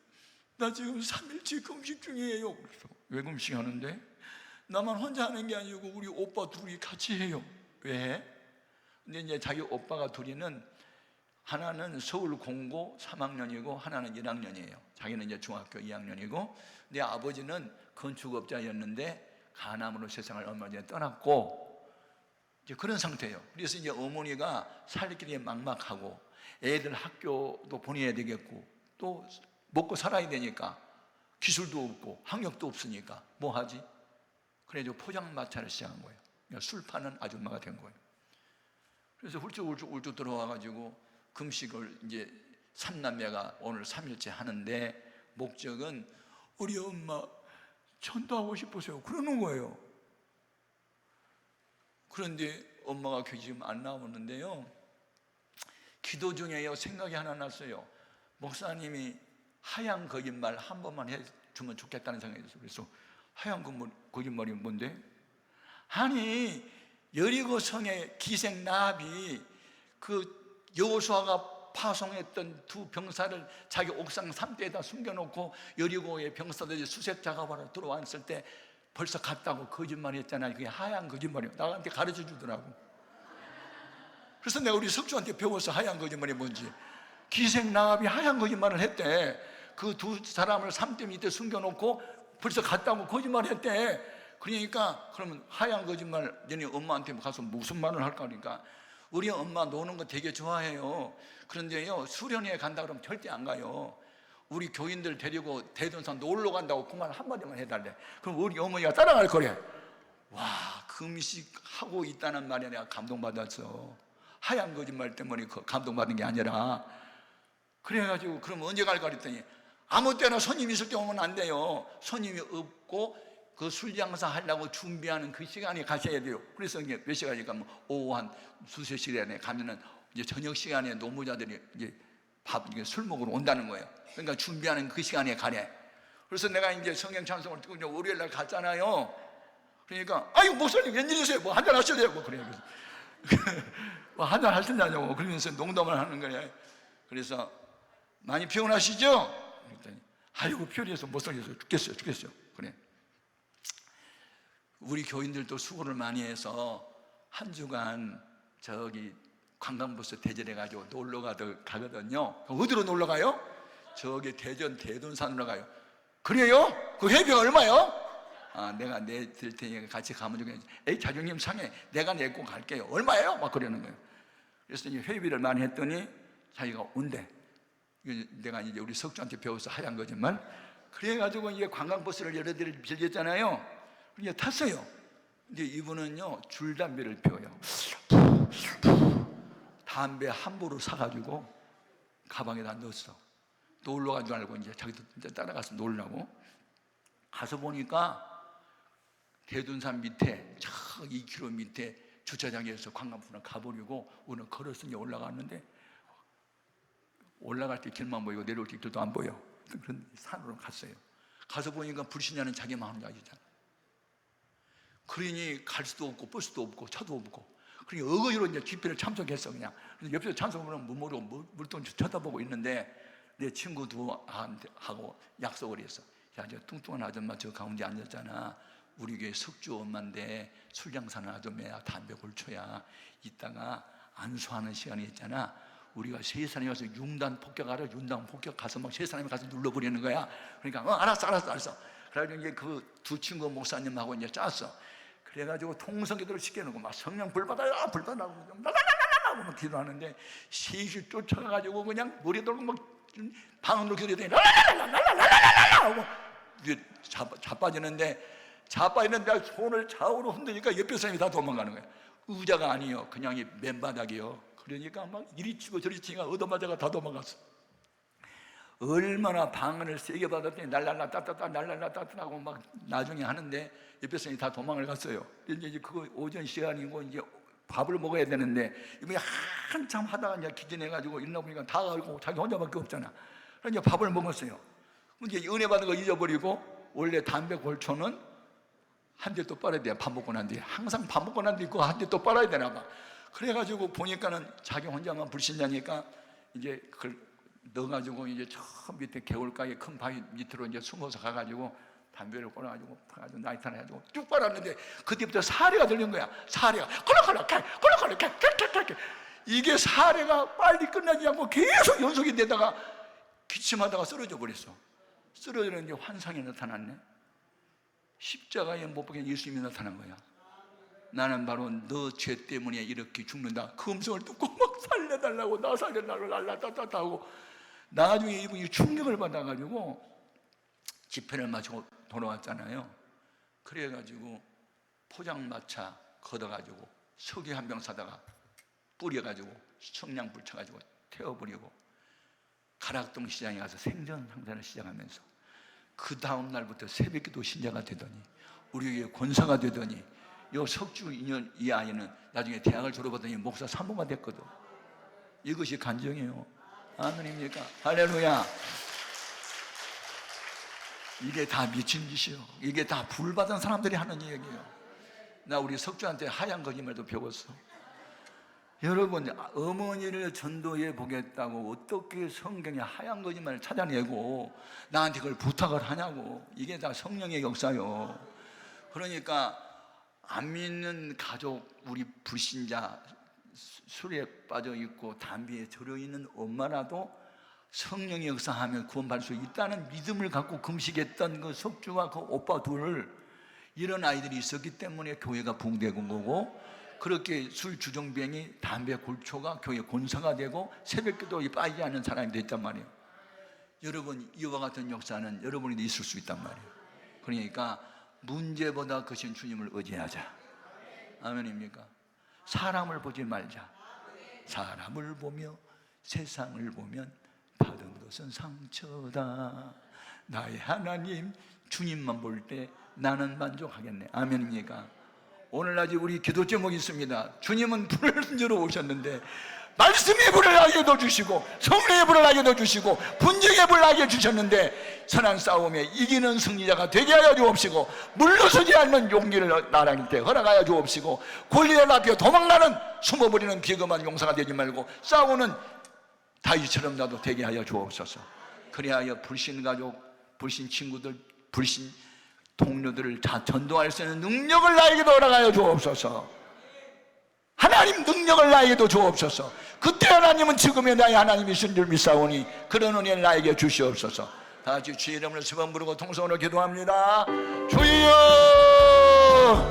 나 지금 3일째 금식 중이에요. 그래서 왜 금식하는데? 나만 혼자 하는 게 아니고 우리 오빠 둘이 같이 해요. 왜? 근데 이제 자기 오빠가 둘이는 하나는 서울 공고 3학년이고 하나는 1학년이에요. 자기는 이제 중학교 2학년이고 내 아버지는 건축업자였는데 간암으로 세상을 얼마 전에 떠났고 이제 그런 상태예요. 그래서 이제 어머니가 살 길이 막막하고 애들 학교도 보내야 되겠고 또 먹고 살아야 되니까 기술도 없고 학력도 없으니까 뭐 하지? 그래서 포장마차를 시작한 거예요. 그러니까 술 파는 아줌마가 된 거예요. 그래서 훌쩍훌쩍 들어와가지고 금식을 이제 3남매가 오늘 3일째 하는데 목적은 우리 엄마 전도하고 싶어서요 그러는 거예요. 그런데 엄마가 지금 안 나오는데요, 기도 중에요 생각이 하나 났어요. 목사님이 하얀 거짓말 한 번만 해주면 좋겠다는 생각이 있어요. 그래서 하얀 거짓말이 뭔데? 아니 여리고성의 기생 라합이 그 여호수아가 파송했던 두 병사를 자기 옥상 삼대에다 숨겨놓고 여리고의 병사들이 수색 작업하러 들어왔을 때 벌써 갔다고 거짓말했잖아요. 그게 하얀 거짓말이에요. 나한테 가르쳐 주더라고. 그래서 내가 우리 석주한테 배웠어. 하얀 거짓말이 뭔지. 기생 라합이 하얀 거짓말을 했대. 그 두 사람을 삼대 밑에 숨겨놓고 벌써 갔다고 거짓말했대. 그러니까 그러면 하얀 거짓말 너네 엄마한테 가서 무슨 말을 할까? 그러니까 우리 엄마 노는 거 되게 좋아해요. 그런데요 수련회에 간다 그러면 절대 안 가요. 우리 교인들 데리고 대전산 놀러 간다고 그 말 한마디만 해달래. 그럼 우리 어머니가 따라갈 거래. 와, 금식하고 있다는 말에 내가 감동받았어. 하얀 거짓말 때문에 감동받은 게 아니라. 그래가지고 그럼 언제 갈까 그랬더니 아무 때나 손님 있을 때 오면 안 돼요. 손님이 없고 그 술 장사 하려고 준비하는 그 시간에 가셔야 돼요. 그래서 이제 몇 시간이니까 뭐 오후 한 두세 시간에 가면은 이제 저녁 시간에 노무자들이 이제 술 먹으러 온다는 거예요. 그러니까 준비하는 그 시간에 가래. 그래서 내가 이제 성경 찬송을 듣고 이제 월요일 날 갔잖아요. 그러니까 아유 목사님 웬일이세요? 뭐 한잔 하셔야 돼요. 뭐 그래요. 뭐 한잔 하시냐고 그러면서 농담을 하는 거예요. 그래서 많이 피곤하시죠? 그랬더니 아이고 피곤해서 못 살겠어요. 죽겠어요. 그래. 우리 교인들도 수고를 많이 해서 한 주간 저기 관광버스 대절해 가지고 놀러 가거든요. 어디로 놀러 가요? 저기 대돈산으로 가요. 그래요? 그 회비가 얼마요? 아, 내가 내드릴 테니까 같이 가면 좋겠지. 에이 자존심 상해. 내가 내고 갈게요. 얼마예요? 막 그러는 거예요. 그래서 이제 회비를 많이 했더니 자기가 온대. 내가 이제 우리 석주한테 배워서 하얀 거짓말. 그래가지고 이제 관광버스를 여러 대를 빌렸잖아요. 이제 탔어요. 근데 이분은요 줄담배를 피워요. 담배 함부로 사가지고 가방에다 넣었어. 놀러 간 줄 알고 이제 자기도 이제 따라가서 놀라고 가서 보니까 대둔산 밑에 저 2km 밑에 주차장에서 관광부는 가버리고 우리는 걸어서 이제 올라갔는데 올라갈 때 길만 보이고 내려올 때 길도 안 보여. 그런 산으로 갔어요. 가서 보니까 불신자는 자기 마음을 알잖아. 그러니 갈 수도 없고 버스도 없고 차도 없고, 그러니 어거지로 이제 집회를 참석했어. 그냥 옆에서 참석하면 무모로 물돈 쳐다보고 있는데 내 친구들하고 약속을 했어. 야, 저 뚱뚱한 아줌마 저 가운데 앉았잖아. 우리 교회 석주 엄마인데 술 장사는 아줌마야, 담배 골초야. 이따가 안수하는 시간이 있잖아. 우리가 세 사람이 가서 융단 폭격하러 융단 폭격 가서 막 세 사람이 가서 눌러버리는 거야. 그러니까 알았어. 그래가지고 이제 그 두 친구 목사님하고 이제 짰어. 그래가지고 통성기도를 시켜놓고 막 성령 불받아요, 불받아고 막 기도하는데 셋이 쫓아가가지고 그냥 머리 돌고 막 방언으로 기도했더니 랄랄랄랄랄랄랄랄랄 하고 자빠지는데 손을 좌우로 흔드니까 옆에 사람이 다 도망가는 거야. 의자가 아니요, 그냥 이 맨바닥이요. 그러니까 막 이리 치고 저리 치니까 얻어맞아가 다 도망갔어. 얼마나 방언을 세게 받았더니 날랄라 따따따 날랄라 따따하고 막 나중에 하는데 옆에 사람이 다 도망을 갔어요. 이제 그거 오전 시간이고 이제 밥을 먹어야 되는데 이분이 한참 하다가 이제 기진해가지고 일어나 보니까 다 가고 자기 혼자밖에 없잖아. 그래서 이제 밥을 먹었어요. 이제 은혜 받은 거 잊어버리고, 원래 담배 골초는 한 대 또 빨아야 돼. 밥 먹고 난 뒤에 항상 밥 먹고 난 뒤에 그거 한 대 또 빨아야 되나 봐. 그래가지고 보니까는 자기 혼자만 불신자니까 이제 그걸 넣어가지고 이제 저 밑에 개울가에 큰 바위 밑으로 이제 숨어서 가가지고 담배를 꺼내가지고 파가지고 나이탄 해가지고 쭉 빨았는데 그때부터 사례가 들린 거야. 사례가 콜록콜록 이게 사례가 빨리 끝나지 않고 계속 연속이 되다가 기침하다가 쓰러져 버렸어. 쓰러지는데 환상이 나타났네. 십자가에 못 박힌 예수님이 나타난 거야. 나는 바로 너 죄 때문에 이렇게 죽는다. 그 음성을 듣고 막 살려달라고, 나 살려달라고 랄라따따따 하고, 나중에 이분이 충격을 받아가지고 집회를 마치고 돌아왔잖아요. 그래가지고 포장마차 걷어가지고 석유 한 병 사다가 뿌려가지고 성냥 불쳐가지고 태워버리고 가락동 시장에 가서 생전 상사를 시작하면서 그 다음 날부터 새벽기도 신자가 되더니 우리에게 권사가 되더니 요 석주 2년 이 아이는 나중에 대학을 졸업하더니 목사 사모가 됐거든. 이것이 간증이에요. 아멘입니까? 할렐루야. 이게 다 미친 짓이요. 이게 다 불받은 사람들이 하는 얘기예요. 나 우리 석주한테 하얀 거짓말도 배웠어. 여러분, 어머니를 전도해 보겠다고 어떻게 성경에 하얀 거짓말을 찾아내고 나한테 그걸 부탁을 하냐고. 이게 다 성령의 역사요. 그러니까 안 믿는 가족, 우리 불신자, 술에 빠져 있고 담배에 절여 있는 엄마라도 성령의 역사하면 구원받을 수 있다는 믿음을 갖고 금식했던 그 석주와 그 오빠 둘, 이런 아이들이 있었기 때문에 교회가 붕괴된 거고, 그렇게 술 주정뱅이 담배 골초가 교회 권사가 되고 새벽기도에 빠지지 않는 사람이 됐단 말이에요. 여러분, 이와 같은 역사는 여러분이 있을 수 있단 말이에요. 그러니까 문제보다 크신 주님을 의지하자. 아멘입니까? 사람을 보지 말자. 사람을 보며 세상을 보면 받은 것은 상처다. 나의 하나님 주님만 볼 때 나는 만족하겠네. 아멘입니까? 오늘날 우리 기도 제목이 있습니다. 주님은 불을 던지러 오셨는데 말씀의 불을 나게 넣어주시고 성령의 불을 나게 넣어주시고 분쟁의 불을 나게 주셨는데 선한 싸움에 이기는 승리자가 되게 하여 주옵시고 물러서지 않는 용기를 나라한테 허락하여 주옵시고 골리앗 앞에 도망나는 숨어버리는 비겁한 용사가 되지 말고 싸우는 다윗처럼 나도 되게 하여 주옵소서. 그리하여 불신 가족, 불신 친구들, 불신 동료들을 다 전도할 수 있는 능력을 나에게도 허락하여 주옵소서. 하나님 능력을 나에게도 주옵소서. 그때 하나님은 지금의 나의 하나님이신 줄 믿사오니 그런 은혜를 나에게 주시옵소서. 다 같이 주의 이름을 세 번 부르고 통성으로 기도합니다. 주여